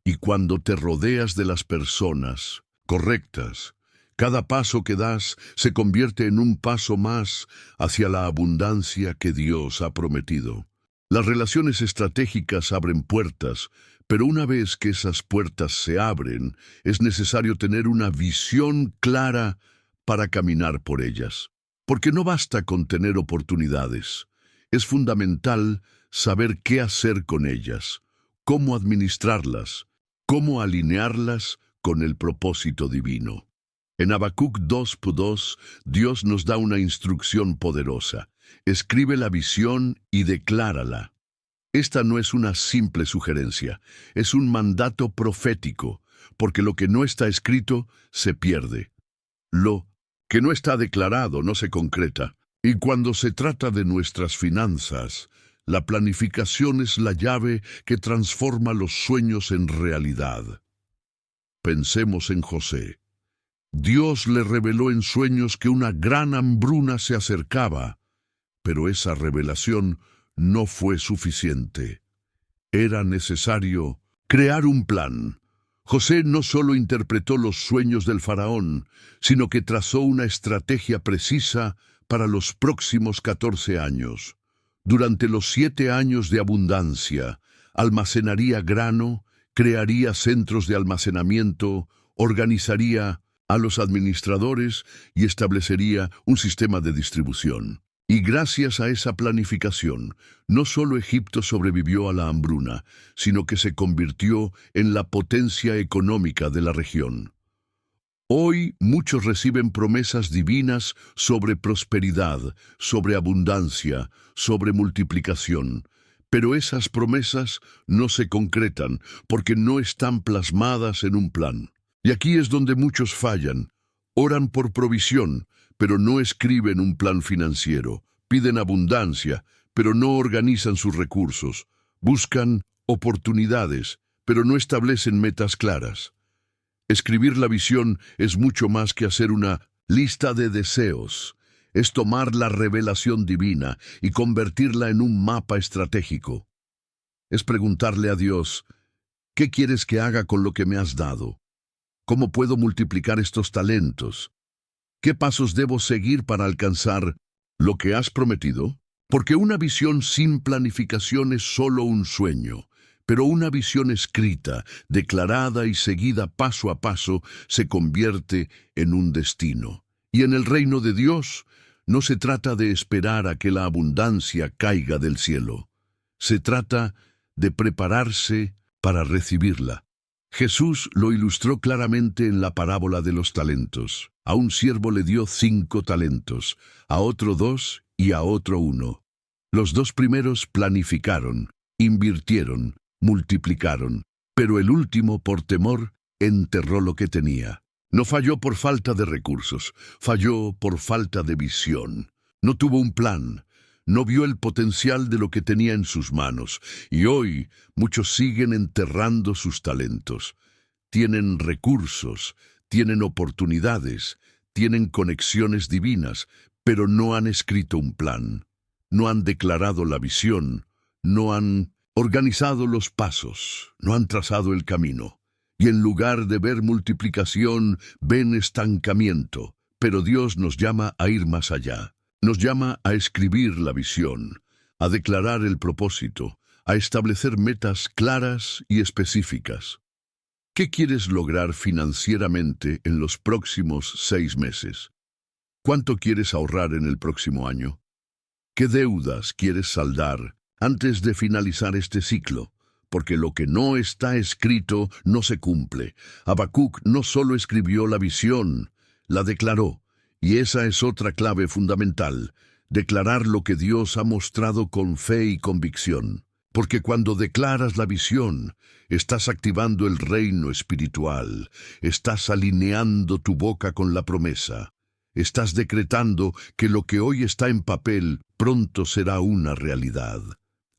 Y cuando te rodeas de las personas correctas, cada paso que das se convierte en un paso más hacia la abundancia que Dios ha prometido. Las relaciones estratégicas abren puertas, pero una vez que esas puertas se abren, es necesario tener una visión clara para caminar por ellas. Porque no basta con tener oportunidades. Es fundamental saber qué hacer con ellas, cómo administrarlas, cómo alinearlas con el propósito divino. En Habacuc 2:2, Dios nos da una instrucción poderosa. Escribe la visión y declárala. Esta no es una simple sugerencia, es un mandato profético, porque lo que no está escrito se pierde. Lo que no está declarado no se concreta. Y cuando se trata de nuestras finanzas, la planificación es la llave que transforma los sueños en realidad. Pensemos en José. Dios le reveló en sueños que una gran hambruna se acercaba, pero esa revelación no fue suficiente. Era necesario crear un plan. José no solo interpretó los sueños del faraón, sino que trazó una estrategia precisa para los próximos 14 años. Durante los 7 años de abundancia, almacenaría grano, crearía centros de almacenamiento, organizaría a los administradores y establecería un sistema de distribución. Y gracias a esa planificación, no solo Egipto sobrevivió a la hambruna, sino que se convirtió en la potencia económica de la región. Hoy muchos reciben promesas divinas sobre prosperidad, sobre abundancia, sobre multiplicación, pero esas promesas no se concretan porque no están plasmadas en un plan. Y aquí es donde muchos fallan. Oran por provisión, pero no escriben un plan financiero. Piden abundancia, pero no organizan sus recursos. Buscan oportunidades, pero no establecen metas claras. Escribir la visión es mucho más que hacer una lista de deseos. Es tomar la revelación divina y convertirla en un mapa estratégico. Es preguntarle a Dios, ¿qué quieres que haga con lo que me has dado? ¿Cómo puedo multiplicar estos talentos? ¿Qué pasos debo seguir para alcanzar lo que has prometido? Porque una visión sin planificación es solo un sueño, pero una visión escrita, declarada y seguida paso a paso, se convierte en un destino. Y en el reino de Dios, no se trata de esperar a que la abundancia caiga del cielo. Se trata de prepararse para recibirla. Jesús lo ilustró claramente en la parábola de los talentos. A un siervo le dio 5 talentos, a otro 2 y a otro 1. Los 2 primeros planificaron, invirtieron, multiplicaron, pero el último, por temor, enterró lo que tenía. No falló por falta de recursos, falló por falta de visión. No tuvo un plan, no vio el potencial de lo que tenía en sus manos, y hoy muchos siguen enterrando sus talentos. Tienen recursos, tienen oportunidades, tienen conexiones divinas, pero no han escrito un plan, no han declarado la visión, no han organizado los pasos, no han trazado el camino. Y en lugar de ver multiplicación, ven estancamiento. Pero Dios nos llama a ir más allá. Nos llama a escribir la visión, a declarar el propósito, a establecer metas claras y específicas. ¿Qué quieres lograr financieramente en los próximos 6 meses? ¿Cuánto quieres ahorrar en el próximo año? ¿Qué deudas quieres saldar antes de finalizar este ciclo? Porque lo que no está escrito no se cumple. Habacuc no solo escribió la visión, la declaró. Y esa es otra clave fundamental, declarar lo que Dios ha mostrado con fe y convicción. Porque cuando declaras la visión, estás activando el reino espiritual, estás alineando tu boca con la promesa, estás decretando que lo que hoy está en papel pronto será una realidad.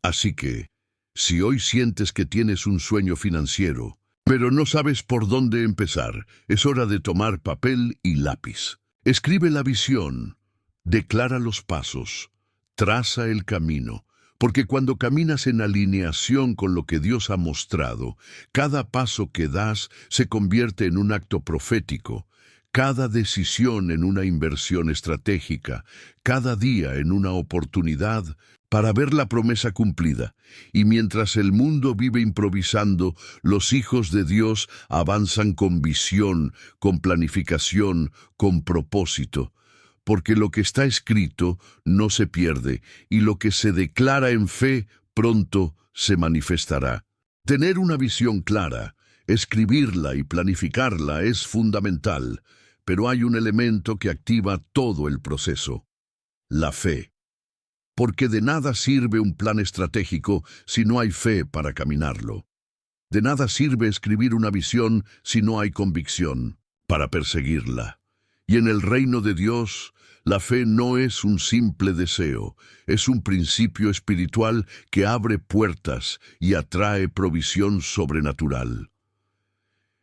Así que, si hoy sientes que tienes un sueño financiero, pero no sabes por dónde empezar, es hora de tomar papel y lápiz. Escribe la visión, declara los pasos, traza el camino, porque cuando caminas en alineación con lo que Dios ha mostrado, cada paso que das se convierte en un acto profético, cada decisión en una inversión estratégica, cada día en una oportunidad para ver la promesa cumplida. Y mientras el mundo vive improvisando, los hijos de Dios avanzan con visión, con planificación, con propósito. Porque lo que está escrito no se pierde, y lo que se declara en fe pronto se manifestará. Tener una visión clara, escribirla y planificarla es fundamental, pero hay un elemento que activa todo el proceso: la fe. porque de nada sirve un plan estratégico si no hay fe para caminarlo. De nada sirve escribir una visión si no hay convicción para perseguirla. Y en el reino de Dios, la fe no es un simple deseo, es un principio espiritual que abre puertas y atrae provisión sobrenatural.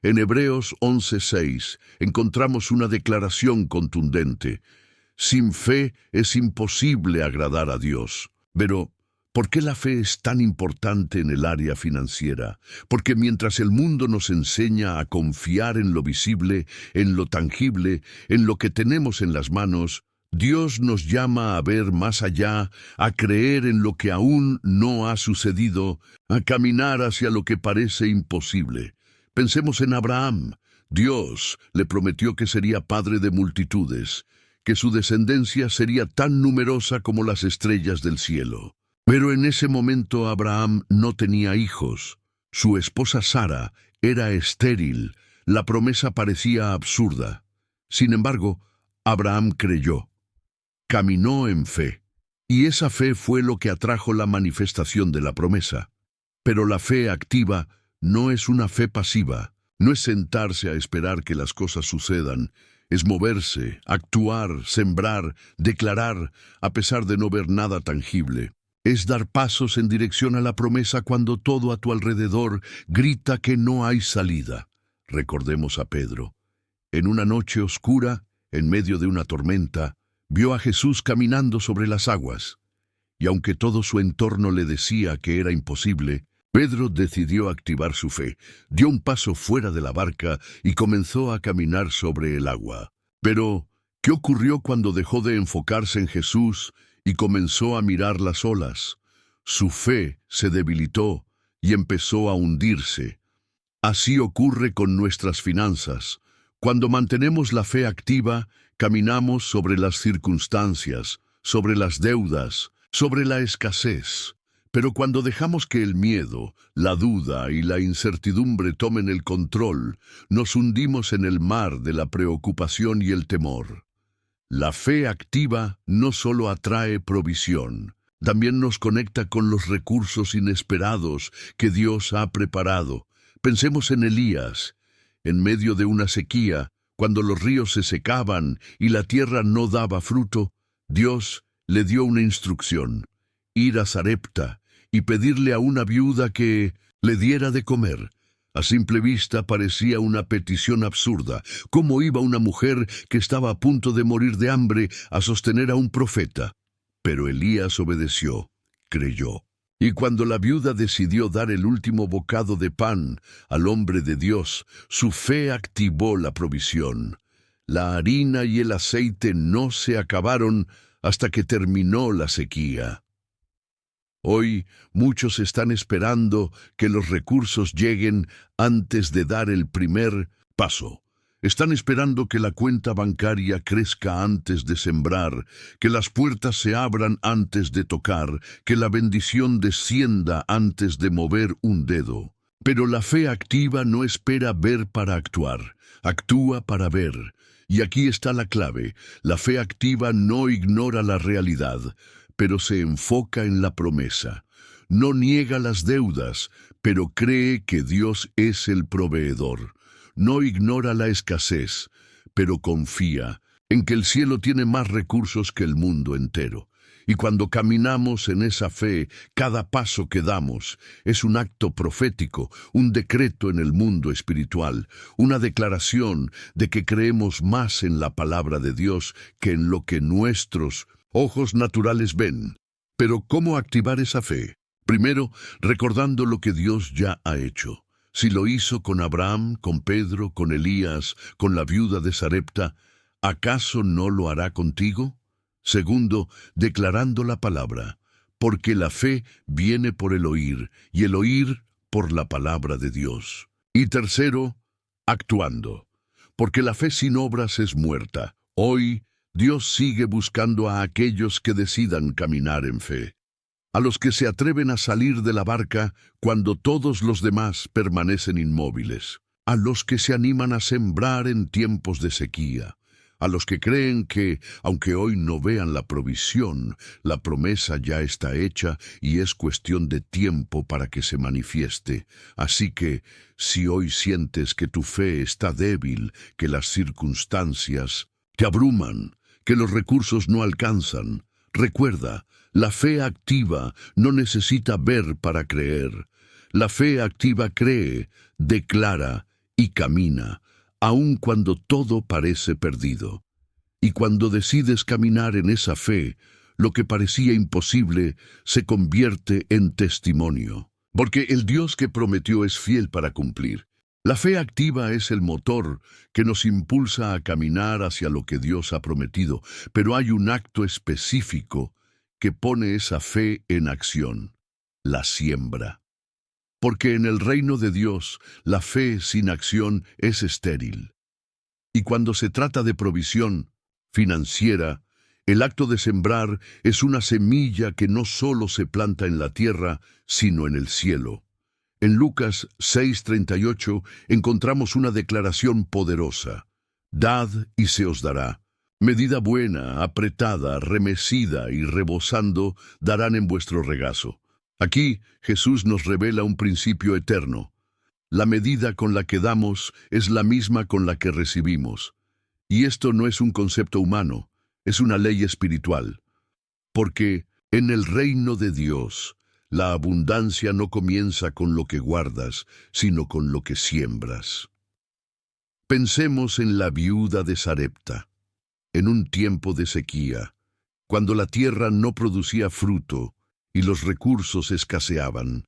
En Hebreos 11:6 encontramos una declaración contundente. Sin fe es imposible agradar a Dios. Pero, ¿por qué la fe es tan importante en el área financiera? Porque mientras el mundo nos enseña a confiar en lo visible, en lo tangible, en lo que tenemos en las manos, Dios nos llama a ver más allá, a creer en lo que aún no ha sucedido, a caminar hacia lo que parece imposible. Pensemos en Abraham. Dios le prometió que sería padre de multitudes, que su descendencia sería tan numerosa como las estrellas del cielo. Pero en ese momento Abraham no tenía hijos. Su esposa Sara era estéril. La promesa parecía absurda. Sin embargo, Abraham creyó. Caminó en fe. Y esa fe fue lo que atrajo la manifestación de la promesa. Pero la fe activa no es una fe pasiva. No es sentarse a esperar que las cosas sucedan. Es moverse, actuar, sembrar, declarar, a pesar de no ver nada tangible. Es dar pasos en dirección a la promesa cuando todo a tu alrededor grita que no hay salida. Recordemos a Pedro. En una noche oscura, en medio de una tormenta, vio a Jesús caminando sobre las aguas. Y aunque todo su entorno le decía que era imposible, Pedro decidió activar su fe, dio un paso fuera de la barca y comenzó a caminar sobre el agua. Pero, ¿qué ocurrió cuando dejó de enfocarse en Jesús y comenzó a mirar las olas? Su fe se debilitó y empezó a hundirse. Así ocurre con nuestras finanzas. Cuando mantenemos la fe activa, caminamos sobre las circunstancias, sobre las deudas, sobre la escasez. Pero cuando dejamos que el miedo, la duda y la incertidumbre tomen el control, nos hundimos en el mar de la preocupación y el temor. La fe activa no solo atrae provisión, también nos conecta con los recursos inesperados que Dios ha preparado. Pensemos en Elías. En medio de una sequía, cuando los ríos se secaban y la tierra no daba fruto, Dios le dio una instrucción: ir a Sarepta y pedirle a una viuda que le diera de comer. A simple vista parecía una petición absurda. ¿Cómo iba una mujer que estaba a punto de morir de hambre a sostener a un profeta? Pero Elías obedeció, creyó. Y cuando la viuda decidió dar el último bocado de pan al hombre de Dios, su fe activó la provisión. La harina y el aceite no se acabaron hasta que terminó la sequía. Hoy muchos están esperando que los recursos lleguen antes de dar el primer paso. Están esperando que la cuenta bancaria crezca antes de sembrar, que las puertas se abran antes de tocar, que la bendición descienda antes de mover un dedo. Pero la fe activa no espera ver para actuar, actúa para ver. Y aquí está la clave: la fe activa no ignora la realidad, pero se enfoca en la promesa. No niega las deudas, pero cree que Dios es el proveedor. No ignora la escasez, pero confía en que el cielo tiene más recursos que el mundo entero. Y cuando caminamos en esa fe, cada paso que damos es un acto profético, un decreto en el mundo espiritual, una declaración de que creemos más en la palabra de Dios que en lo que nuestros ojos naturales ven. Pero ¿cómo activar esa fe? Primero, recordando lo que Dios ya ha hecho. Si lo hizo con Abraham, con Pedro, con Elías, con la viuda de Sarepta, ¿acaso no lo hará contigo? Segundo, declarando la palabra, porque la fe viene por el oír, y el oír por la palabra de Dios. Y tercero, actuando, porque la fe sin obras es muerta. Hoy, Dios sigue buscando a aquellos que decidan caminar en fe, a los que se atreven a salir de la barca cuando todos los demás permanecen inmóviles, a los que se animan a sembrar en tiempos de sequía, a los que creen que, aunque hoy no vean la provisión, la promesa ya está hecha y es cuestión de tiempo para que se manifieste. Así que, si hoy sientes que tu fe está débil, que las circunstancias te abruman, que los recursos no alcanzan, recuerda, la fe activa no necesita ver para creer. La fe activa cree, declara y camina, aun cuando todo parece perdido. Y cuando decides caminar en esa fe, lo que parecía imposible se convierte en testimonio. Porque el Dios que prometió es fiel para cumplir. La fe activa es el motor que nos impulsa a caminar hacia lo que Dios ha prometido, pero hay un acto específico que pone esa fe en acción: la siembra. Porque en el reino de Dios, la fe sin acción es estéril. Y cuando se trata de provisión financiera, el acto de sembrar es una semilla que no solo se planta en la tierra, sino en el cielo. En Lucas 6:38 encontramos una declaración poderosa: «Dad y se os dará. Medida buena, apretada, remecida y rebosando darán en vuestro regazo». Aquí Jesús nos revela un principio eterno. La medida con la que damos es la misma con la que recibimos. Y esto no es un concepto humano, es una ley espiritual. Porque en el reino de Dios, la abundancia no comienza con lo que guardas, sino con lo que siembras. Pensemos en la viuda de Sarepta. En un tiempo de sequía, cuando la tierra no producía fruto y los recursos escaseaban,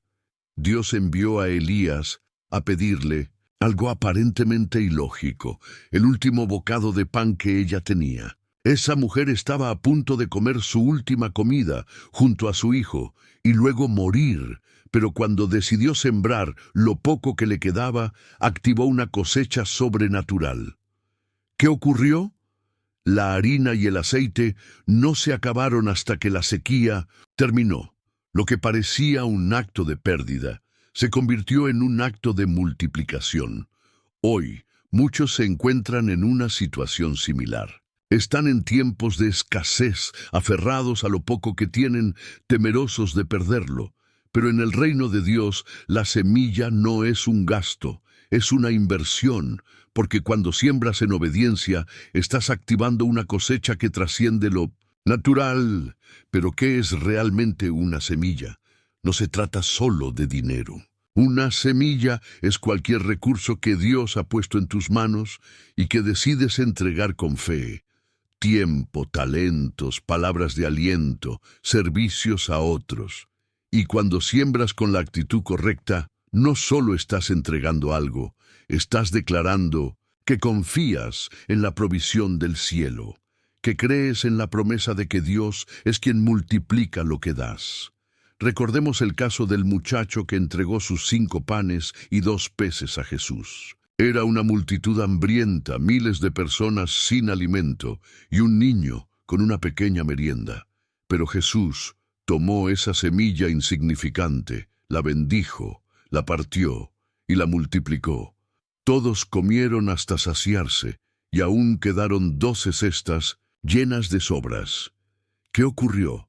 Dios envió a Elías a pedirle algo aparentemente ilógico: el último bocado de pan que ella tenía. Esa mujer estaba a punto de comer su última comida junto a su hijo y luego morir, pero cuando decidió sembrar lo poco que le quedaba, activó una cosecha sobrenatural. ¿Qué ocurrió? La harina y el aceite no se acabaron hasta que la sequía terminó. Lo que parecía un acto de pérdida se convirtió en un acto de multiplicación. Hoy, muchos se encuentran en una situación similar. Están en tiempos de escasez, aferrados a lo poco que tienen, temerosos de perderlo. Pero en el reino de Dios, la semilla no es un gasto, es una inversión, porque cuando siembras en obediencia, estás activando una cosecha que trasciende lo natural. Pero ¿qué es realmente una semilla? No se trata solo de dinero. Una semilla es cualquier recurso que Dios ha puesto en tus manos y que decides entregar con fe. Tiempo, talentos, palabras de aliento, servicios a otros. Y cuando siembras con la actitud correcta, no solo estás entregando algo, estás declarando que confías en la provisión del cielo, que crees en la promesa de que Dios es quien multiplica lo que das. Recordemos el caso del muchacho que entregó sus 5 panes y 2 peces a Jesús. Era una multitud hambrienta, miles de personas sin alimento y un niño con una pequeña merienda. Pero Jesús tomó esa semilla insignificante, la bendijo, la partió y la multiplicó. Todos comieron hasta saciarse y aún quedaron 12 cestas llenas de sobras. ¿Qué ocurrió?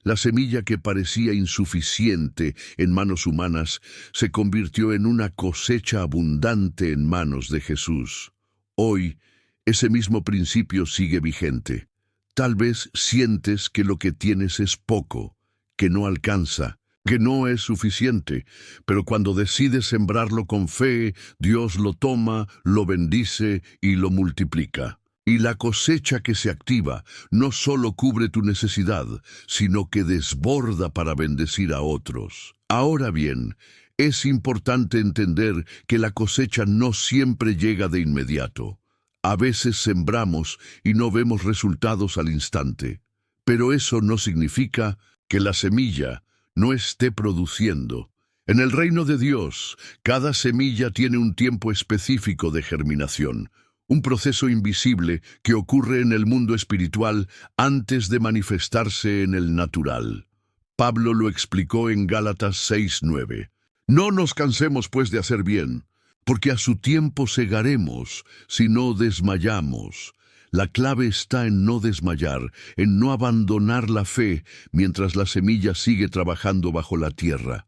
La semilla que parecía insuficiente en manos humanas se convirtió en una cosecha abundante en manos de Jesús. Hoy, ese mismo principio sigue vigente. Tal vez sientes que lo que tienes es poco, que no alcanza, que no es suficiente, pero cuando decides sembrarlo con fe, Dios lo toma, lo bendice y lo multiplica. Y la cosecha que se activa no solo cubre tu necesidad, sino que desborda para bendecir a otros. Ahora bien, es importante entender que la cosecha no siempre llega de inmediato. A veces sembramos y no vemos resultados al instante, pero eso no significa que la semilla no esté produciendo. En el reino de Dios, cada semilla tiene un tiempo específico de germinación, un proceso invisible que ocurre en el mundo espiritual antes de manifestarse en el natural. Pablo lo explicó en Gálatas 6:9. No nos cansemos pues de hacer bien, porque a su tiempo segaremos si no desmayamos. La clave está en no desmayar, en no abandonar la fe mientras la semilla sigue trabajando bajo la tierra.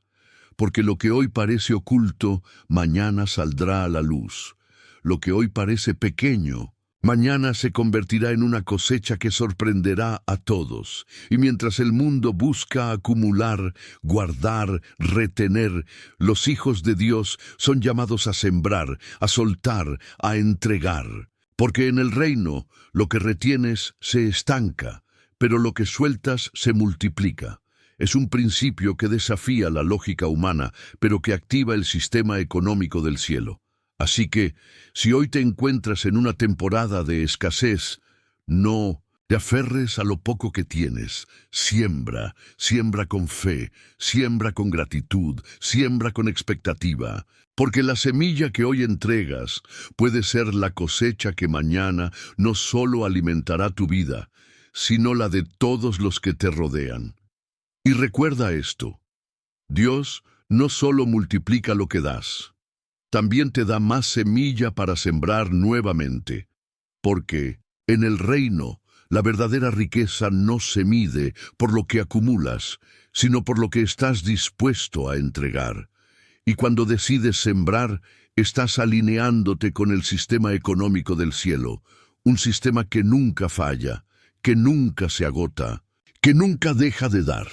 Porque lo que hoy parece oculto, mañana saldrá a la luz. Lo que hoy parece pequeño, mañana se convertirá en una cosecha que sorprenderá a todos. Y mientras el mundo busca acumular, guardar, retener, los hijos de Dios son llamados a sembrar, a soltar, a entregar. Porque en el reino lo que retienes se estanca, pero lo que sueltas se multiplica. Es un principio que desafía la lógica humana, pero que activa el sistema económico del cielo. Así que, si hoy te encuentras en una temporada de escasez, no te aferres a lo poco que tienes. Siembra, siembra con fe, siembra con gratitud, siembra con expectativa. Porque la semilla que hoy entregas puede ser la cosecha que mañana no solo alimentará tu vida, sino la de todos los que te rodean. Y recuerda esto, Dios no solo multiplica lo que das, también te da más semilla para sembrar nuevamente, porque en el reino la verdadera riqueza no se mide por lo que acumulas, sino por lo que estás dispuesto a entregar. Y cuando decides sembrar, estás alineándote con el sistema económico del cielo, un sistema que nunca falla, que nunca se agota, que nunca deja de dar.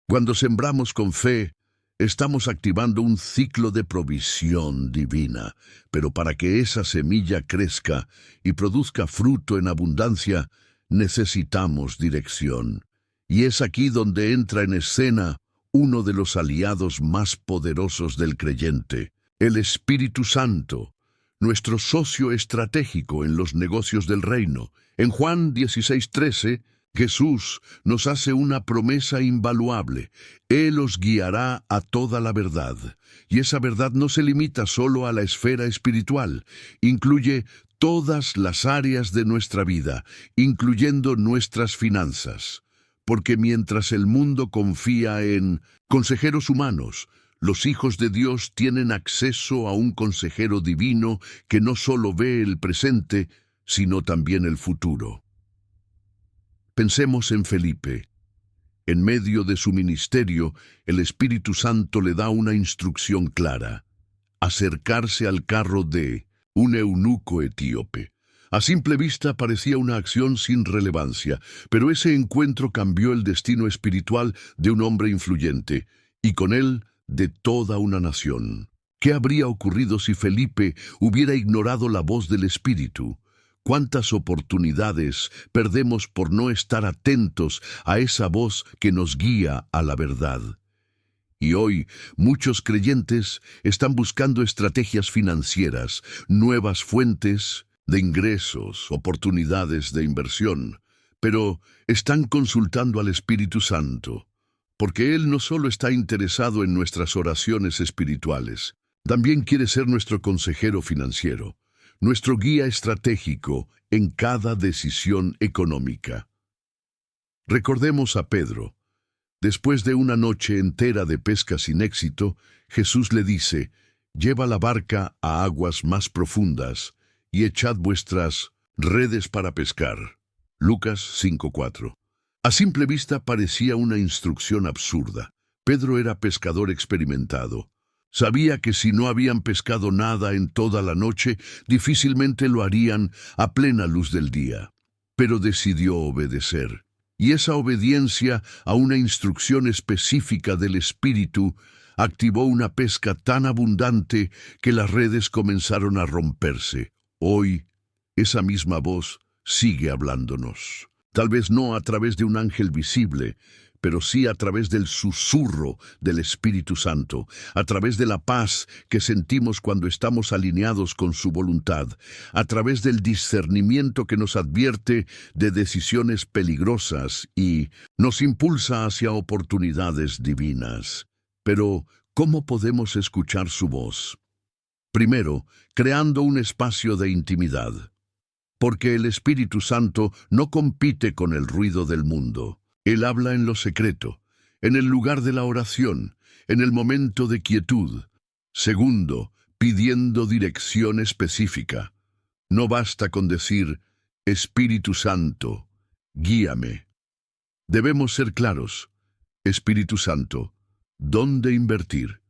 Cuando sembramos con fe, estamos activando un ciclo de provisión divina, pero para que esa semilla crezca y produzca fruto en abundancia, necesitamos dirección. Y es aquí donde entra en escena uno de los aliados más poderosos del creyente, el Espíritu Santo, nuestro socio estratégico en los negocios del reino. En Juan 16:13, Jesús nos hace una promesa invaluable. Él os guiará a toda la verdad. Y esa verdad no se limita solo a la esfera espiritual, incluye todas las áreas de nuestra vida, incluyendo nuestras finanzas. Porque mientras el mundo confía en consejeros humanos, los hijos de Dios tienen acceso a un consejero divino que no solo ve el presente, sino también el futuro. Pensemos en Felipe. En medio de su ministerio, el Espíritu Santo le da una instrucción clara: acercarse al carro de un eunuco etíope. A simple vista parecía una acción sin relevancia, pero ese encuentro cambió el destino espiritual de un hombre influyente, y con él de toda una nación. ¿Qué habría ocurrido si Felipe hubiera ignorado la voz del Espíritu? ¿Cuántas oportunidades perdemos por no estar atentos a esa voz que nos guía a la verdad? Y hoy, muchos creyentes están buscando estrategias financieras, nuevas fuentes de ingresos, oportunidades de inversión, pero están consultando al Espíritu Santo, porque Él no solo está interesado en nuestras oraciones espirituales, también quiere ser nuestro consejero financiero, nuestro guía estratégico en cada decisión económica. Recordemos a Pedro. Después de una noche entera de pesca sin éxito, Jesús le dice: «Lleva la barca a aguas más profundas y echad vuestras redes para pescar». Lucas 5:4. A simple vista parecía una instrucción absurda. Pedro era pescador experimentado. Sabía que si no habían pescado nada en toda la noche, difícilmente lo harían a plena luz del día. Pero decidió obedecer. Y esa obediencia a una instrucción específica del Espíritu activó una pesca tan abundante que las redes comenzaron a romperse. Hoy, esa misma voz sigue hablándonos. Tal vez no a través de un ángel visible, pero sí a través del susurro del Espíritu Santo, a través de la paz que sentimos cuando estamos alineados con su voluntad, a través del discernimiento que nos advierte de decisiones peligrosas y nos impulsa hacia oportunidades divinas. Pero, ¿cómo podemos escuchar su voz? Primero, creando un espacio de intimidad. Porque el Espíritu Santo no compite con el ruido del mundo. Él habla en lo secreto, en el lugar de la oración, en el momento de quietud. Segundo, pidiendo dirección específica. No basta con decir: Espíritu Santo, guíame. Debemos ser claros. Espíritu Santo, ¿dónde invertir?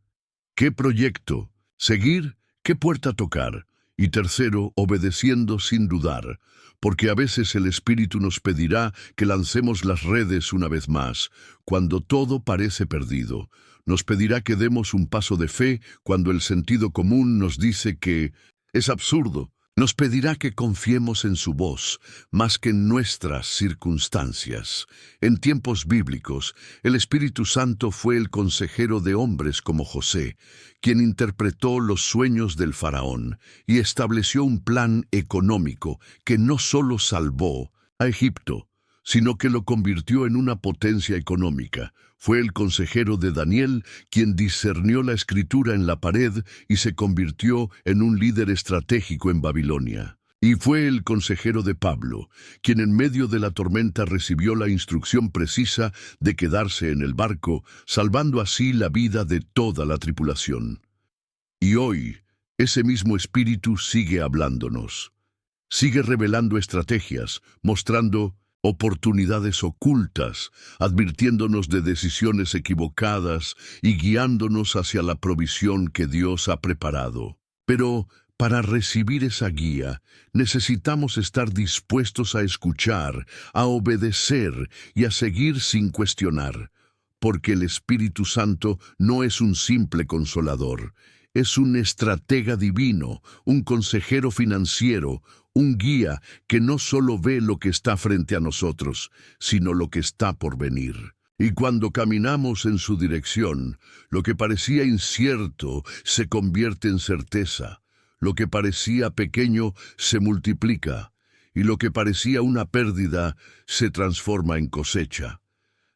¿Qué proyecto seguir? ¿Qué puerta tocar? Y tercero, obedeciendo sin dudar, porque a veces el Espíritu nos pedirá que lancemos las redes una vez más, cuando todo parece perdido. Nos pedirá que demos un paso de fe cuando el sentido común nos dice que es absurdo. Nos pedirá que confiemos en su voz, más que en nuestras circunstancias. En tiempos bíblicos, el Espíritu Santo fue el consejero de hombres como José, quien interpretó los sueños del faraón y estableció un plan económico que no solo salvó a Egipto, sino que lo convirtió en una potencia económica. Fue el consejero de Daniel quien discernió la escritura en la pared y se convirtió en un líder estratégico en Babilonia. Y fue el consejero de Pablo, quien en medio de la tormenta recibió la instrucción precisa de quedarse en el barco, salvando así la vida de toda la tripulación. Y hoy, ese mismo espíritu sigue hablándonos. Sigue revelando estrategias, mostrando oportunidades ocultas, advirtiéndonos de decisiones equivocadas y guiándonos hacia la provisión que Dios ha preparado. Pero para recibir esa guía, necesitamos estar dispuestos a escuchar, a obedecer y a seguir sin cuestionar, porque el Espíritu Santo no es un simple consolador, es un estratega divino, un consejero financiero, un guía que no solo ve lo que está frente a nosotros, sino lo que está por venir. Y cuando caminamos en su dirección, lo que parecía incierto se convierte en certeza, lo que parecía pequeño se multiplica, y lo que parecía una pérdida se transforma en cosecha.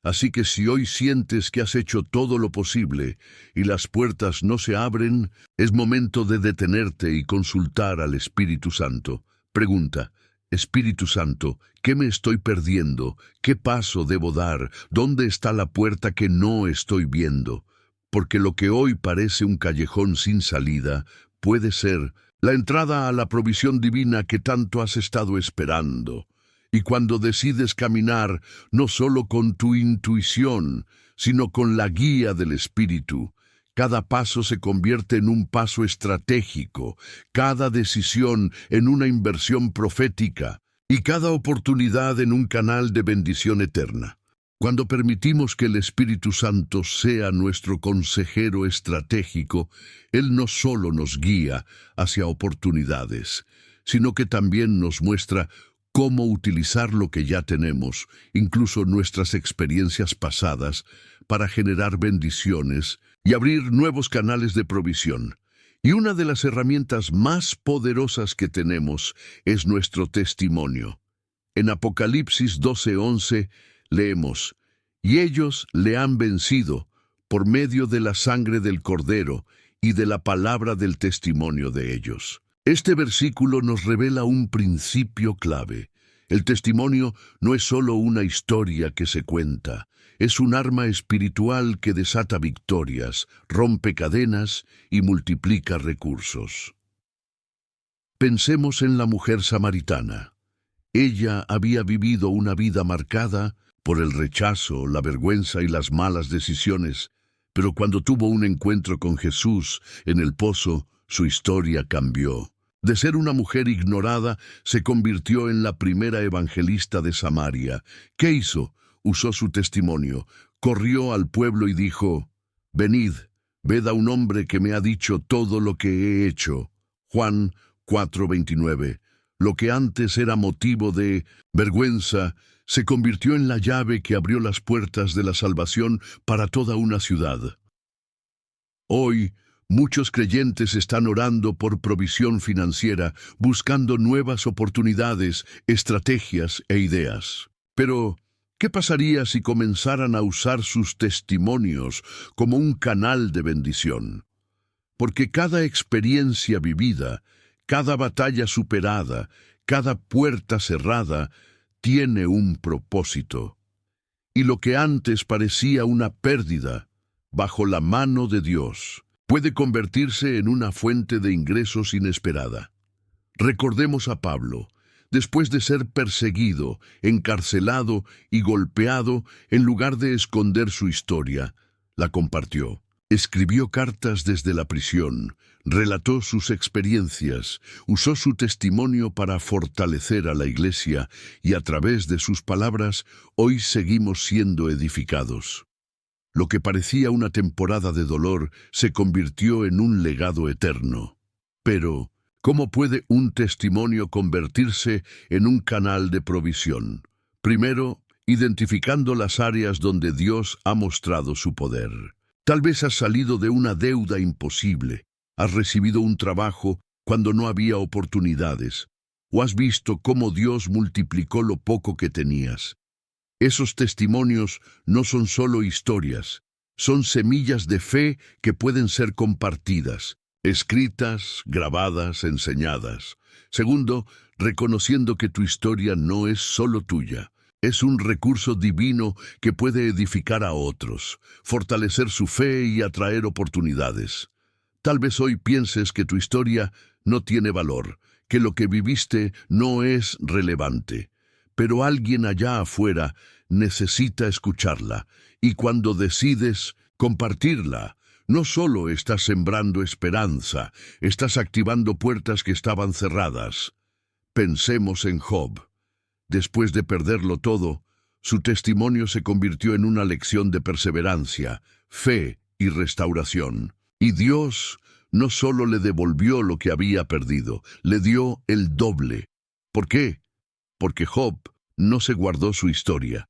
Así que si hoy sientes que has hecho todo lo posible y las puertas no se abren, es momento de detenerte y consultar al Espíritu Santo. Pregunta: Espíritu Santo, ¿qué me estoy perdiendo? ¿Qué paso debo dar? ¿Dónde está la puerta que no estoy viendo? Porque lo que hoy parece un callejón sin salida puede ser la entrada a la provisión divina que tanto has estado esperando. Y cuando decides caminar no solo con tu intuición, sino con la guía del Espíritu, cada paso se convierte en un paso estratégico, cada decisión en una inversión profética y cada oportunidad en un canal de bendición eterna. Cuando permitimos que el Espíritu Santo sea nuestro consejero estratégico, Él no solo nos guía hacia oportunidades, sino que también nos muestra cómo utilizar lo que ya tenemos, incluso nuestras experiencias pasadas, para generar bendiciones y abrir nuevos canales de provisión. Y una de las herramientas más poderosas que tenemos es nuestro testimonio. En Apocalipsis 12:11 leemos: «Y ellos le han vencido por medio de la sangre del Cordero y de la palabra del testimonio de ellos». Este versículo nos revela un principio clave. El testimonio no es solo una historia que se cuenta, es un arma espiritual que desata victorias, rompe cadenas y multiplica recursos. Pensemos en la mujer samaritana. Ella había vivido una vida marcada por el rechazo, la vergüenza y las malas decisiones, pero cuando tuvo un encuentro con Jesús en el pozo, su historia cambió. De ser una mujer ignorada, se convirtió en la primera evangelista de Samaria. ¿Qué hizo? Usó su testimonio. Corrió al pueblo y dijo: «Venid, ved a un hombre que me ha dicho todo lo que he hecho». Juan 4:29. Lo que antes era motivo de vergüenza, se convirtió en la llave que abrió las puertas de la salvación para toda una ciudad. Hoy, muchos creyentes están orando por provisión financiera, buscando nuevas oportunidades, estrategias e ideas. Pero, ¿qué pasaría si comenzaran a usar sus testimonios como un canal de bendición? Porque cada experiencia vivida, cada batalla superada, cada puerta cerrada, tiene un propósito. Y lo que antes parecía una pérdida, bajo la mano de Dios, puede convertirse en una fuente de ingresos inesperada. Recordemos a Pablo. Después de ser perseguido, encarcelado y golpeado, en lugar de esconder su historia, la compartió. Escribió cartas desde la prisión, relató sus experiencias, usó su testimonio para fortalecer a la Iglesia y a través de sus palabras hoy seguimos siendo edificados. Lo que parecía una temporada de dolor se convirtió en un legado eterno. Pero, ¿cómo puede un testimonio convertirse en un canal de provisión? Primero, identificando las áreas donde Dios ha mostrado su poder. Tal vez has salido de una deuda imposible, has recibido un trabajo cuando no había oportunidades, o has visto cómo Dios multiplicó lo poco que tenías. Esos testimonios no son solo historias, son semillas de fe que pueden ser compartidas, escritas, grabadas, enseñadas. Segundo, reconociendo que tu historia no es solo tuya. Es un recurso divino que puede edificar a otros, fortalecer su fe y atraer oportunidades. Tal vez hoy pienses que tu historia no tiene valor, que lo que viviste no es relevante, pero alguien allá afuera necesita escucharla, y cuando decides compartirla, no solo estás sembrando esperanza, estás activando puertas que estaban cerradas. Pensemos en Job. Después de perderlo todo, su testimonio se convirtió en una lección de perseverancia, fe y restauración. Y Dios no solo le devolvió lo que había perdido, le dio el doble. ¿Por qué? Porque Job no se guardó su historia,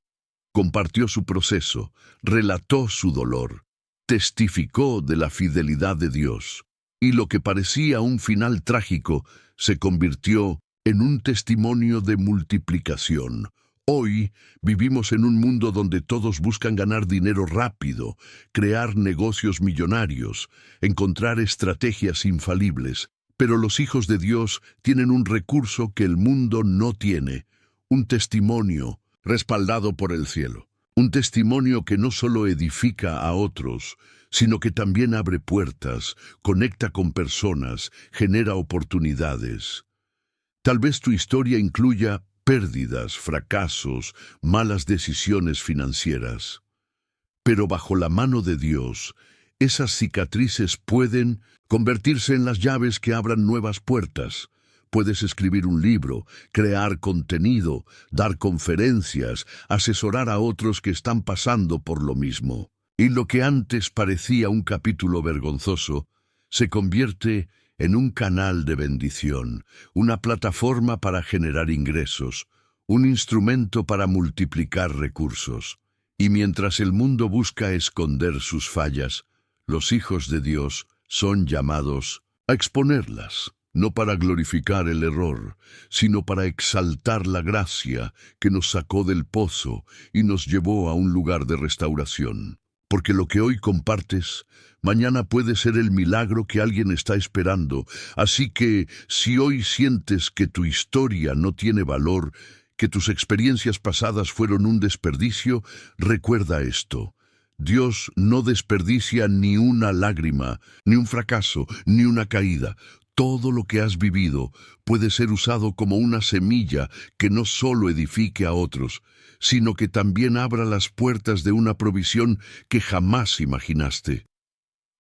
compartió su proceso, relató su dolor, testificó de la fidelidad de Dios. Y lo que parecía un final trágico se convirtió en un testimonio de multiplicación. Hoy vivimos en un mundo donde todos buscan ganar dinero rápido, crear negocios millonarios, encontrar estrategias infalibles. Pero los hijos de Dios tienen un recurso que el mundo no tiene, un testimonio respaldado por el cielo. Un testimonio que no solo edifica a otros, sino que también abre puertas, conecta con personas, genera oportunidades. Tal vez tu historia incluya pérdidas, fracasos, malas decisiones financieras. Pero bajo la mano de Dios, esas cicatrices pueden convertirse en las llaves que abran nuevas puertas. Puedes escribir un libro, crear contenido, dar conferencias, asesorar a otros que están pasando por lo mismo. Y lo que antes parecía un capítulo vergonzoso, se convierte en un canal de bendición, una plataforma para generar ingresos, un instrumento para multiplicar recursos. Y mientras el mundo busca esconder sus fallas, los hijos de Dios son llamados a exponerlas, no para glorificar el error, sino para exaltar la gracia que nos sacó del pozo y nos llevó a un lugar de restauración. Porque lo que hoy compartes, mañana puede ser el milagro que alguien está esperando. Así que, si hoy sientes que tu historia no tiene valor, que tus experiencias pasadas fueron un desperdicio, recuerda esto. Dios no desperdicia ni una lágrima, ni un fracaso, ni una caída. Todo lo que has vivido puede ser usado como una semilla que no solo edifique a otros, sino que también abra las puertas de una provisión que jamás imaginaste.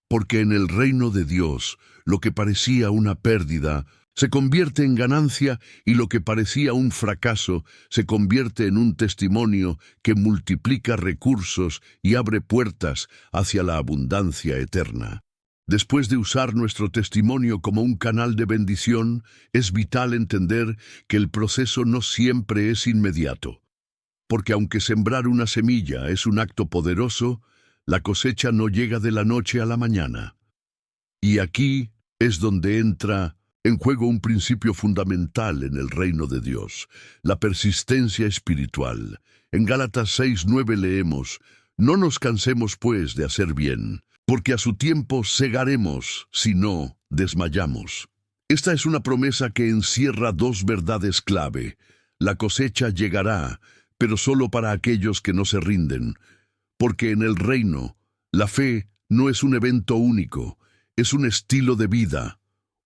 Porque en el reino de Dios, lo que parecía una pérdida se convierte en ganancia y lo que parecía un fracaso se convierte en un testimonio que multiplica recursos y abre puertas hacia la abundancia eterna. Después de usar nuestro testimonio como un canal de bendición, es vital entender que el proceso no siempre es inmediato. Porque aunque sembrar una semilla es un acto poderoso, la cosecha no llega de la noche a la mañana. Y aquí es donde entra en juego un principio fundamental en el reino de Dios, la persistencia espiritual. En Gálatas 6:9 leemos: «No nos cansemos, pues, de hacer bien, porque a su tiempo segaremos, si no desmayamos». Esta es una promesa que encierra dos verdades clave. La cosecha llegará, pero solo para aquellos que no se rinden, porque en el reino, la fe no es un evento único, es un estilo de vida,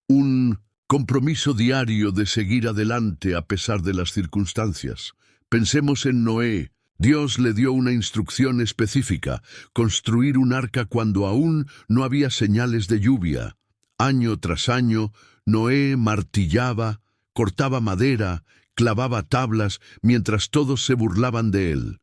un Compromiso diario de seguir adelante a pesar de las circunstancias. Pensemos en Noé. Dios le dio una instrucción específica: construir un arca cuando aún no había señales de lluvia. Año tras año, Noé martillaba, cortaba madera, clavaba tablas, mientras todos se burlaban de él.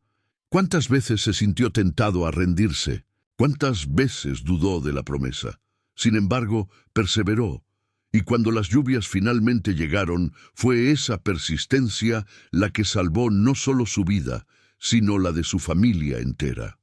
¿Cuántas veces se sintió tentado a rendirse? ¿Cuántas veces dudó de la promesa? Sin embargo, perseveró. Y cuando las lluvias finalmente llegaron, fue esa persistencia la que salvó no solo su vida, sino la de su familia entera.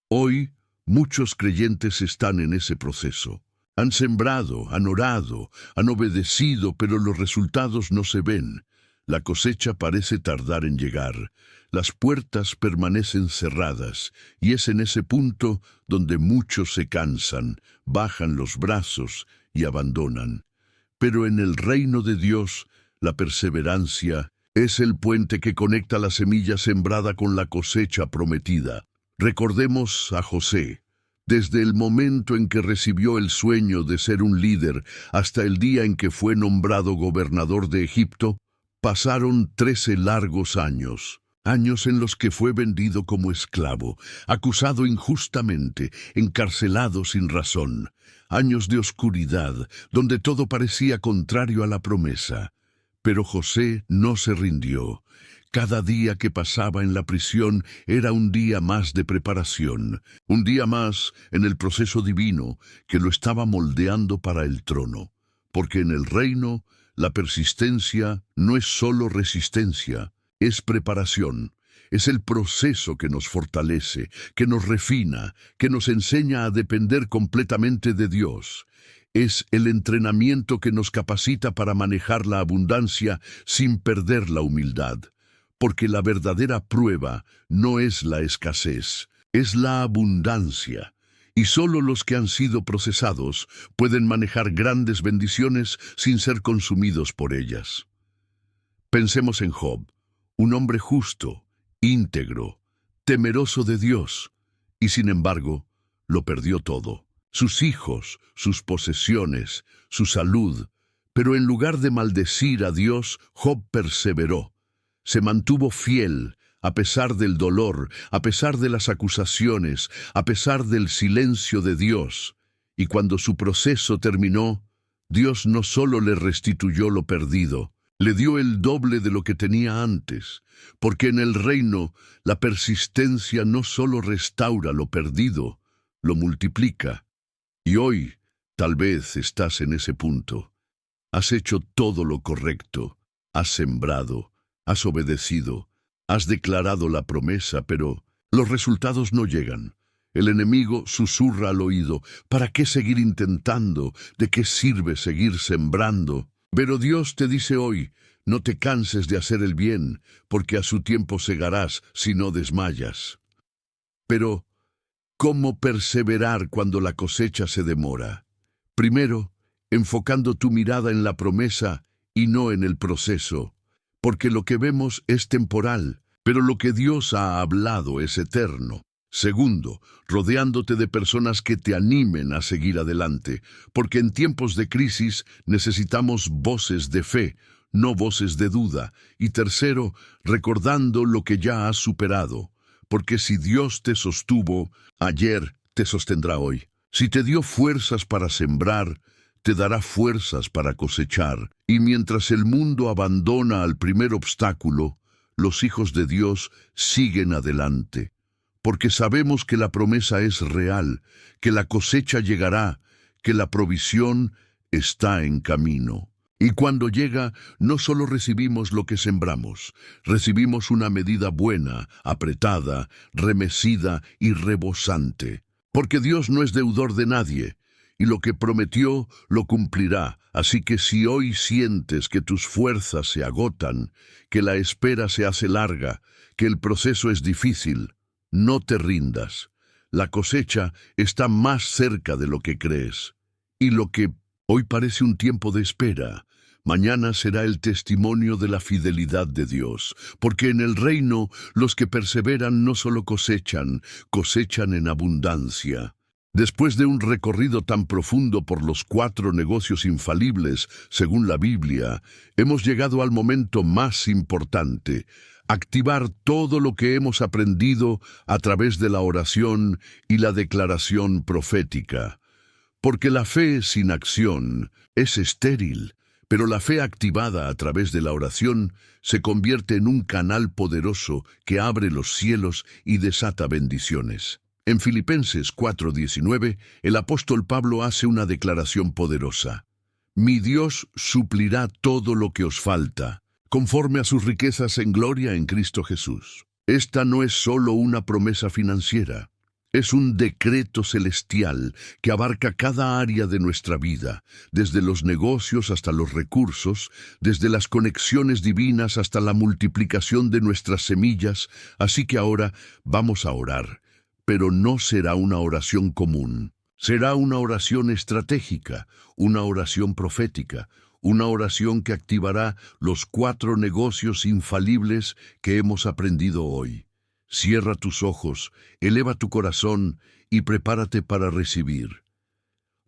Hoy, muchos creyentes están en ese proceso. Han sembrado, han orado, han obedecido, pero los resultados no se ven. La cosecha parece tardar en llegar. Las puertas permanecen cerradas, y es en ese punto donde muchos se cansan, bajan los brazos y abandonan. Pero en el reino de Dios, la perseverancia es el puente que conecta la semilla sembrada con la cosecha prometida. Recordemos a José. Desde el momento en que recibió el sueño de ser un líder hasta el día en que fue nombrado gobernador de Egipto, pasaron 13 largos años. Años en los que fue vendido como esclavo, acusado injustamente, encarcelado sin razón. Años de oscuridad, donde todo parecía contrario a la promesa. Pero José no se rindió. Cada día que pasaba en la prisión era un día más de preparación, un día más en el proceso divino que lo estaba moldeando para el trono. Porque en el reino, la persistencia no es solo resistencia, es preparación. Es el proceso que nos fortalece, que nos refina, que nos enseña a depender completamente de Dios. Es el entrenamiento que nos capacita para manejar la abundancia sin perder la humildad. Porque la verdadera prueba no es la escasez, es la abundancia. Y solo los que han sido procesados pueden manejar grandes bendiciones sin ser consumidos por ellas. Pensemos en Job, un hombre justo, íntegro, temeroso de Dios, y sin embargo, lo perdió todo. Sus hijos, sus posesiones, su salud. Pero en lugar de maldecir a Dios, Job perseveró. Se mantuvo fiel, a pesar del dolor, a pesar de las acusaciones, a pesar del silencio de Dios. Y cuando su proceso terminó, Dios no solo le restituyó lo perdido, le dio el doble de lo que tenía antes, porque en el reino la persistencia no solo restaura lo perdido, lo multiplica. Y hoy, tal vez estás en ese punto. Has hecho todo lo correcto, has sembrado, has obedecido, has declarado la promesa, pero los resultados no llegan. El enemigo susurra al oído: ¿para qué seguir intentando? ¿De qué sirve seguir sembrando? Pero Dios te dice hoy: no te canses de hacer el bien, porque a su tiempo segarás si no desmayas. Pero, ¿cómo perseverar cuando la cosecha se demora? Primero, enfocando tu mirada en la promesa y no en el proceso. Porque lo que vemos es temporal, pero lo que Dios ha hablado es eterno. Segundo, rodeándote de personas que te animen a seguir adelante, porque en tiempos de crisis necesitamos voces de fe, no voces de duda. Y tercero, recordando lo que ya has superado, porque si Dios te sostuvo ayer, te sostendrá hoy. Si te dio fuerzas para sembrar, te dará fuerzas para cosechar. Y mientras el mundo abandona al primer obstáculo, los hijos de Dios siguen adelante. Porque sabemos que la promesa es real, que la cosecha llegará, que la provisión está en camino. Y cuando llega, no solo recibimos lo que sembramos, recibimos una medida buena, apretada, remecida y rebosante. Porque Dios no es deudor de nadie, y lo que prometió lo cumplirá. Así que si hoy sientes que tus fuerzas se agotan, que la espera se hace larga, que el proceso es difícil, no te rindas. La cosecha está más cerca de lo que crees. Y lo que hoy parece un tiempo de espera, mañana será el testimonio de la fidelidad de Dios. Porque en el reino los que perseveran no solo cosechan, cosechan en abundancia. Después de un recorrido tan profundo por los 4 negocios infalibles, según la Biblia, hemos llegado al momento más importante: activar todo lo que hemos aprendido a través de la oración y la declaración profética. Porque la fe sin acción es estéril, pero la fe activada a través de la oración se convierte en un canal poderoso que abre los cielos y desata bendiciones. En Filipenses 4:19, el apóstol Pablo hace una declaración poderosa: Mi Dios suplirá todo lo que os falta, conforme a sus riquezas en gloria en Cristo Jesús. Esta no es solo una promesa financiera, es un decreto celestial que abarca cada área de nuestra vida, desde los negocios hasta los recursos, desde las conexiones divinas hasta la multiplicación de nuestras semillas. Así que ahora vamos a orar. Pero no será una oración común. Será una oración estratégica, una oración profética, una oración que activará los 4 negocios infalibles que hemos aprendido hoy. Cierra tus ojos, eleva tu corazón y prepárate para recibir.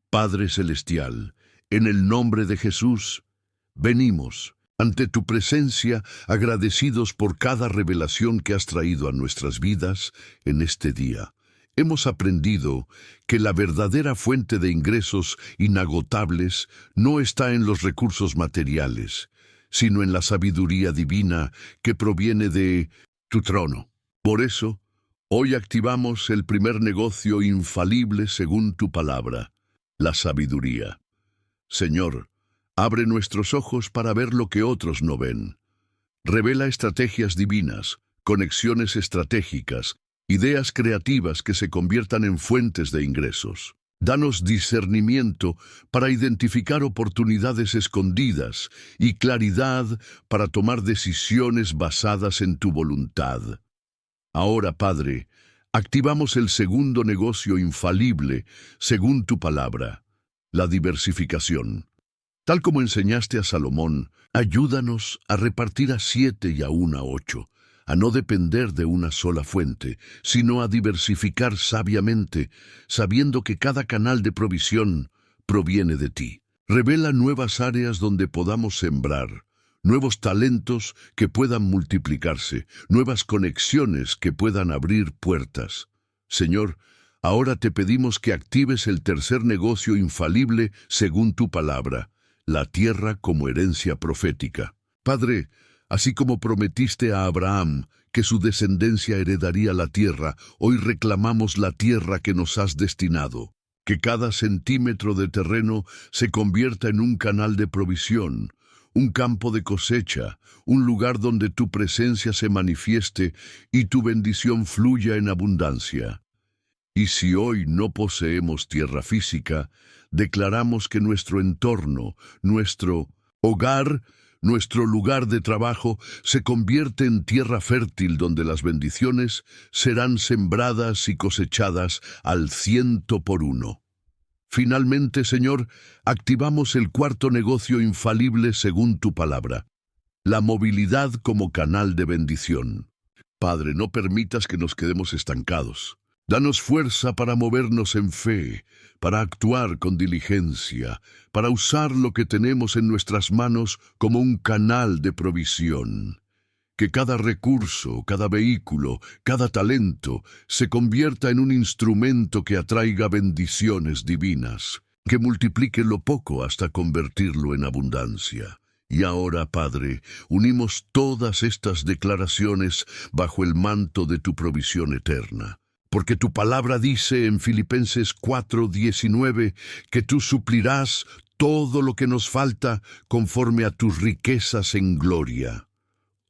Padre Celestial, en el nombre de Jesús, venimos ante tu presencia, agradecidos por cada revelación que has traído a nuestras vidas en este día. Hemos aprendido que la verdadera fuente de ingresos inagotables no está en los recursos materiales, sino en la sabiduría divina que proviene de tu trono. Por eso, hoy activamos el primer negocio infalible según tu palabra, la sabiduría. Señor, abre nuestros ojos para ver lo que otros no ven. Revela estrategias divinas, conexiones estratégicas, ideas creativas que se conviertan en fuentes de ingresos. Danos discernimiento para identificar oportunidades escondidas y claridad para tomar decisiones basadas en tu voluntad. Ahora, Padre, activamos el segundo negocio infalible según tu palabra, la diversificación. Tal como enseñaste a Salomón, ayúdanos a repartir a 7 y aún a 8, a no depender de una sola fuente, sino a diversificar sabiamente, sabiendo que cada canal de provisión proviene de ti. Revela nuevas áreas donde podamos sembrar, nuevos talentos que puedan multiplicarse, nuevas conexiones que puedan abrir puertas. Señor, ahora te pedimos que actives el tercer negocio infalible según tu palabra, la tierra como herencia profética. Padre, así como prometiste a Abraham que su descendencia heredaría la tierra, hoy reclamamos la tierra que nos has destinado. Que cada centímetro de terreno se convierta en un canal de provisión, un campo de cosecha, un lugar donde tu presencia se manifieste y tu bendición fluya en abundancia. Y si hoy no poseemos tierra física, declaramos que nuestro entorno, nuestro hogar, nuestro lugar de trabajo se convierte en tierra fértil donde las bendiciones serán sembradas y cosechadas al 100%. Finalmente, Señor, activamos el cuarto negocio infalible según tu palabra, la movilidad como canal de bendición. Padre, no permitas que nos quedemos estancados. Danos fuerza para movernos en fe, para actuar con diligencia, para usar lo que tenemos en nuestras manos como un canal de provisión. Que cada recurso, cada vehículo, cada talento se convierta en un instrumento que atraiga bendiciones divinas, que multiplique lo poco hasta convertirlo en abundancia. Y ahora, Padre, unimos todas estas declaraciones bajo el manto de tu provisión eterna. Porque tu palabra dice en Filipenses 4:19 que tú suplirás todo lo que nos falta conforme a tus riquezas en gloria.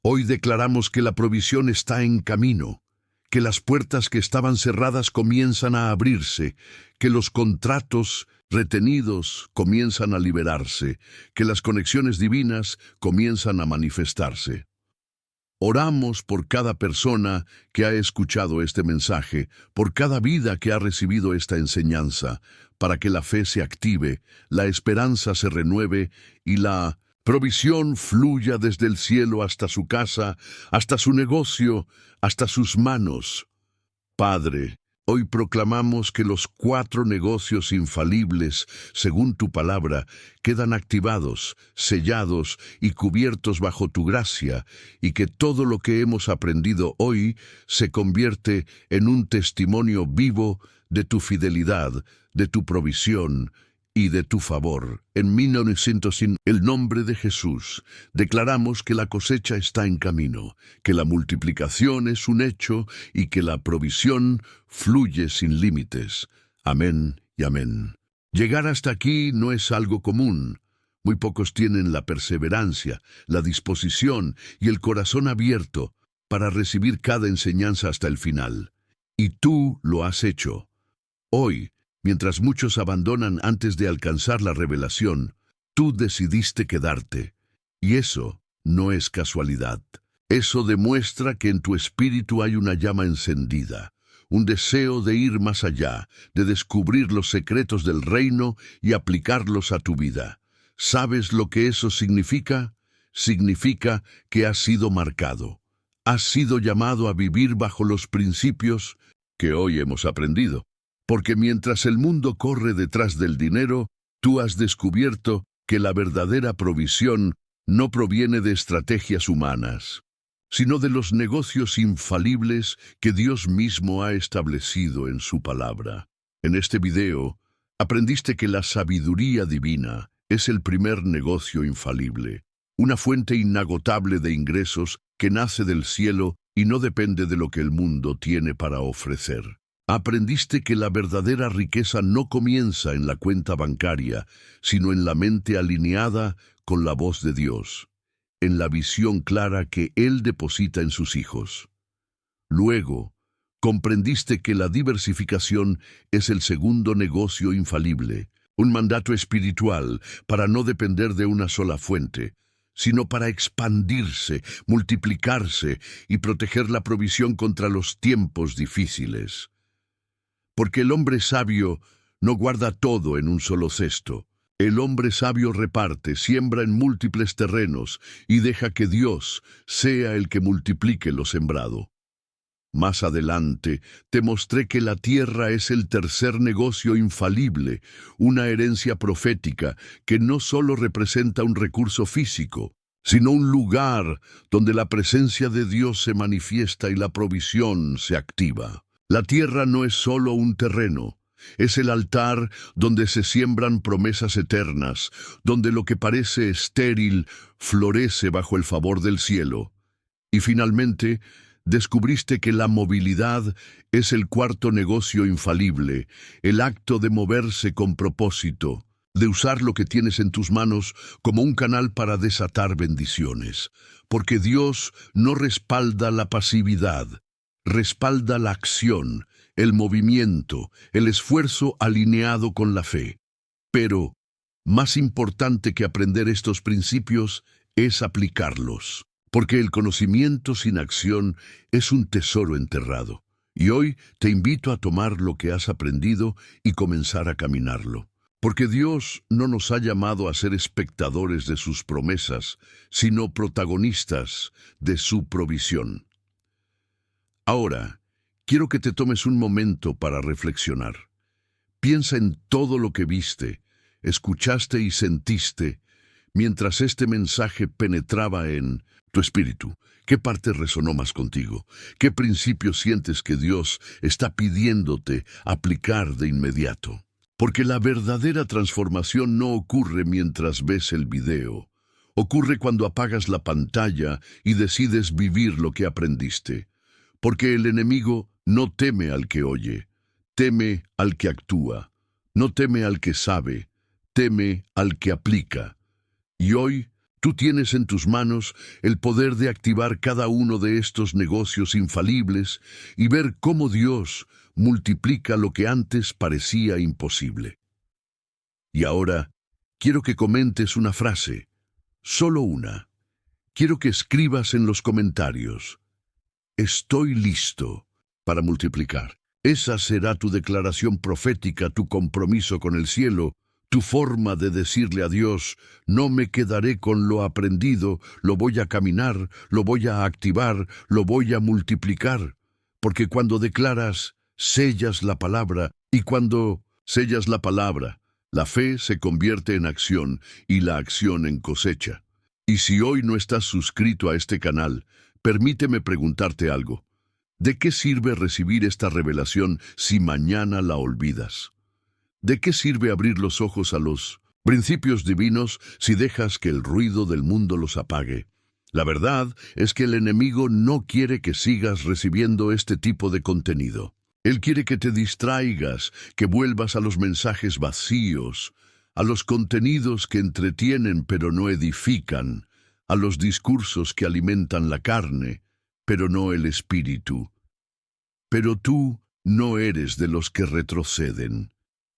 Hoy declaramos que la provisión está en camino, que las puertas que estaban cerradas comienzan a abrirse, que los contratos retenidos comienzan a liberarse, que las conexiones divinas comienzan a manifestarse. Oramos por cada persona que ha escuchado este mensaje, por cada vida que ha recibido esta enseñanza, para que la fe se active, la esperanza se renueve y la provisión fluya desde el cielo hasta su casa, hasta su negocio, hasta sus manos. Padre, Hoy proclamamos que los 4 negocios infalibles, según tu palabra, quedan activados, sellados y cubiertos bajo tu gracia, y que todo lo que hemos aprendido hoy se convierte en un testimonio vivo de tu fidelidad, de tu provisión y de tu favor. En 1900, en el nombre de Jesús, declaramos que la cosecha está en camino, que la multiplicación es un hecho y que la provisión fluye sin límites. Amén y amén. Llegar hasta aquí no es algo común. Muy pocos tienen la perseverancia, la disposición y el corazón abierto para recibir cada enseñanza hasta el final. Y tú lo has hecho. Hoy, mientras muchos abandonan antes de alcanzar la revelación, tú decidiste quedarte. Y eso no es casualidad. Eso demuestra que en tu espíritu hay una llama encendida, un deseo de ir más allá, de descubrir los secretos del reino y aplicarlos a tu vida. ¿Sabes lo que eso significa? Significa que has sido marcado. Has sido llamado a vivir bajo los principios que hoy hemos aprendido. Porque mientras el mundo corre detrás del dinero, tú has descubierto que la verdadera provisión no proviene de estrategias humanas, sino de los negocios infalibles que Dios mismo ha establecido en su palabra. En este video, aprendiste que la sabiduría divina es el primer negocio infalible, una fuente inagotable de ingresos que nace del cielo y no depende de lo que el mundo tiene para ofrecer. Aprendiste que la verdadera riqueza no comienza en la cuenta bancaria, sino en la mente alineada con la voz de Dios, en la visión clara que Él deposita en sus hijos. Luego, comprendiste que la diversificación es el segundo negocio infalible, un mandato espiritual para no depender de una sola fuente, sino para expandirse, multiplicarse y proteger la provisión contra los tiempos difíciles. Porque el hombre sabio no guarda todo en un solo cesto. El hombre sabio reparte, siembra en múltiples terrenos y deja que Dios sea el que multiplique lo sembrado. Más adelante, te mostré que la tierra es el tercer negocio infalible, una herencia profética que no solo representa un recurso físico, sino un lugar donde la presencia de Dios se manifiesta y la provisión se activa. La tierra no es solo un terreno, es el altar donde se siembran promesas eternas, donde lo que parece estéril florece bajo el favor del cielo. Y finalmente, descubriste que la movilidad es el cuarto negocio infalible, el acto de moverse con propósito, de usar lo que tienes en tus manos como un canal para desatar bendiciones, porque Dios no respalda la pasividad. Respalda la acción, el movimiento, el esfuerzo alineado con la fe. Pero, más importante que aprender estos principios es aplicarlos, porque el conocimiento sin acción es un tesoro enterrado. Y hoy te invito a tomar lo que has aprendido y comenzar a caminarlo. Porque Dios no nos ha llamado a ser espectadores de sus promesas, sino protagonistas de su provisión. Ahora, quiero que te tomes un momento para reflexionar. Piensa en todo lo que viste, escuchaste y sentiste mientras este mensaje penetraba en tu espíritu. ¿Qué parte resonó más contigo? ¿Qué principio sientes que Dios está pidiéndote aplicar de inmediato? Porque la verdadera transformación no ocurre mientras ves el video. Ocurre cuando apagas la pantalla y decides vivir lo que aprendiste. Porque el enemigo no teme al que oye, teme al que actúa, no teme al que sabe, teme al que aplica. Y hoy tú tienes en tus manos el poder de activar cada uno de estos negocios infalibles y ver cómo Dios multiplica lo que antes parecía imposible. Y ahora quiero que comentes una frase, solo una. Quiero que escribas en los comentarios: estoy listo para multiplicar. Esa será tu declaración profética, tu compromiso con el cielo, tu forma de decirle a Dios: no me quedaré con lo aprendido, lo voy a caminar, lo voy a activar, lo voy a multiplicar. Porque cuando declaras, sellas la palabra, y cuando sellas la palabra, la fe se convierte en acción y la acción en cosecha. Y si hoy no estás suscrito a este canal, permíteme preguntarte algo. ¿De qué sirve recibir esta revelación si mañana la olvidas? ¿De qué sirve abrir los ojos a los principios divinos si dejas que el ruido del mundo los apague? La verdad es que el enemigo no quiere que sigas recibiendo este tipo de contenido. Él quiere que te distraigas, que vuelvas a los mensajes vacíos, a los contenidos que entretienen pero no edifican, a los discursos que alimentan la carne, pero no el espíritu. Pero tú no eres de los que retroceden,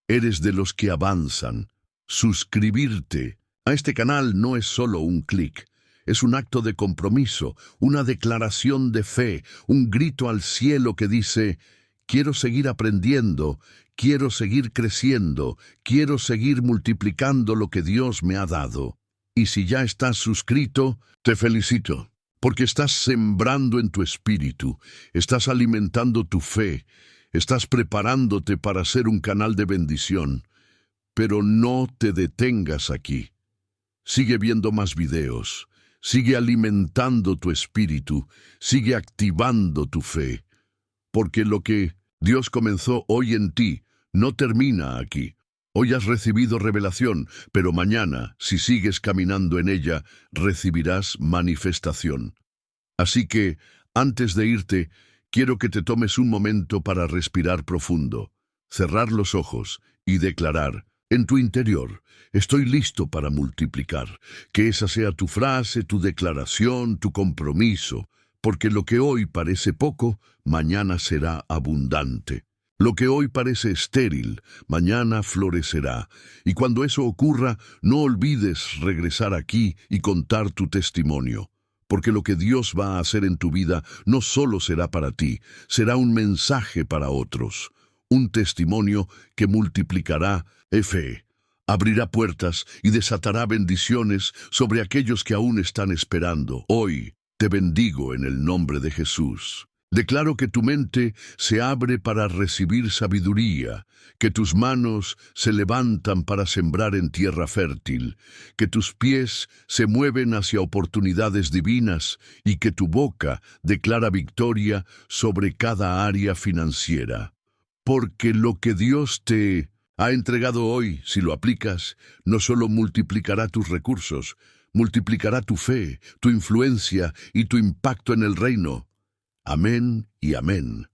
eres de los que avanzan. Suscribirte a este canal no es solo un clic, es un acto de compromiso, una declaración de fe, un grito al cielo que dice: quiero seguir aprendiendo, quiero seguir creciendo, quiero seguir multiplicando lo que Dios me ha dado. Y si ya estás suscrito, te felicito, porque estás sembrando en tu espíritu, estás alimentando tu fe, estás preparándote para ser un canal de bendición. Pero no te detengas aquí. Sigue viendo más videos, sigue alimentando tu espíritu, sigue activando tu fe, porque lo que Dios comenzó hoy en ti no termina aquí. Hoy has recibido revelación, pero mañana, si sigues caminando en ella, recibirás manifestación. Así que, antes de irte, quiero que te tomes un momento para respirar profundo, cerrar los ojos y declarar: en tu interior, estoy listo para multiplicar. Que esa sea tu frase, tu declaración, tu compromiso, porque lo que hoy parece poco, mañana será abundante. Lo que hoy parece estéril, mañana florecerá. Y cuando eso ocurra, no olvides regresar aquí y contar tu testimonio. Porque lo que Dios va a hacer en tu vida no solo será para ti, será un mensaje para otros. Un testimonio que multiplicará fe, abrirá puertas y desatará bendiciones sobre aquellos que aún están esperando. Hoy te bendigo en el nombre de Jesús. Declaro que tu mente se abre para recibir sabiduría, que tus manos se levantan para sembrar en tierra fértil, que tus pies se mueven hacia oportunidades divinas y que tu boca declara victoria sobre cada área financiera. Porque lo que Dios te ha entregado hoy, si lo aplicas, no solo multiplicará tus recursos, multiplicará tu fe, tu influencia y tu impacto en el reino. Amén y amén.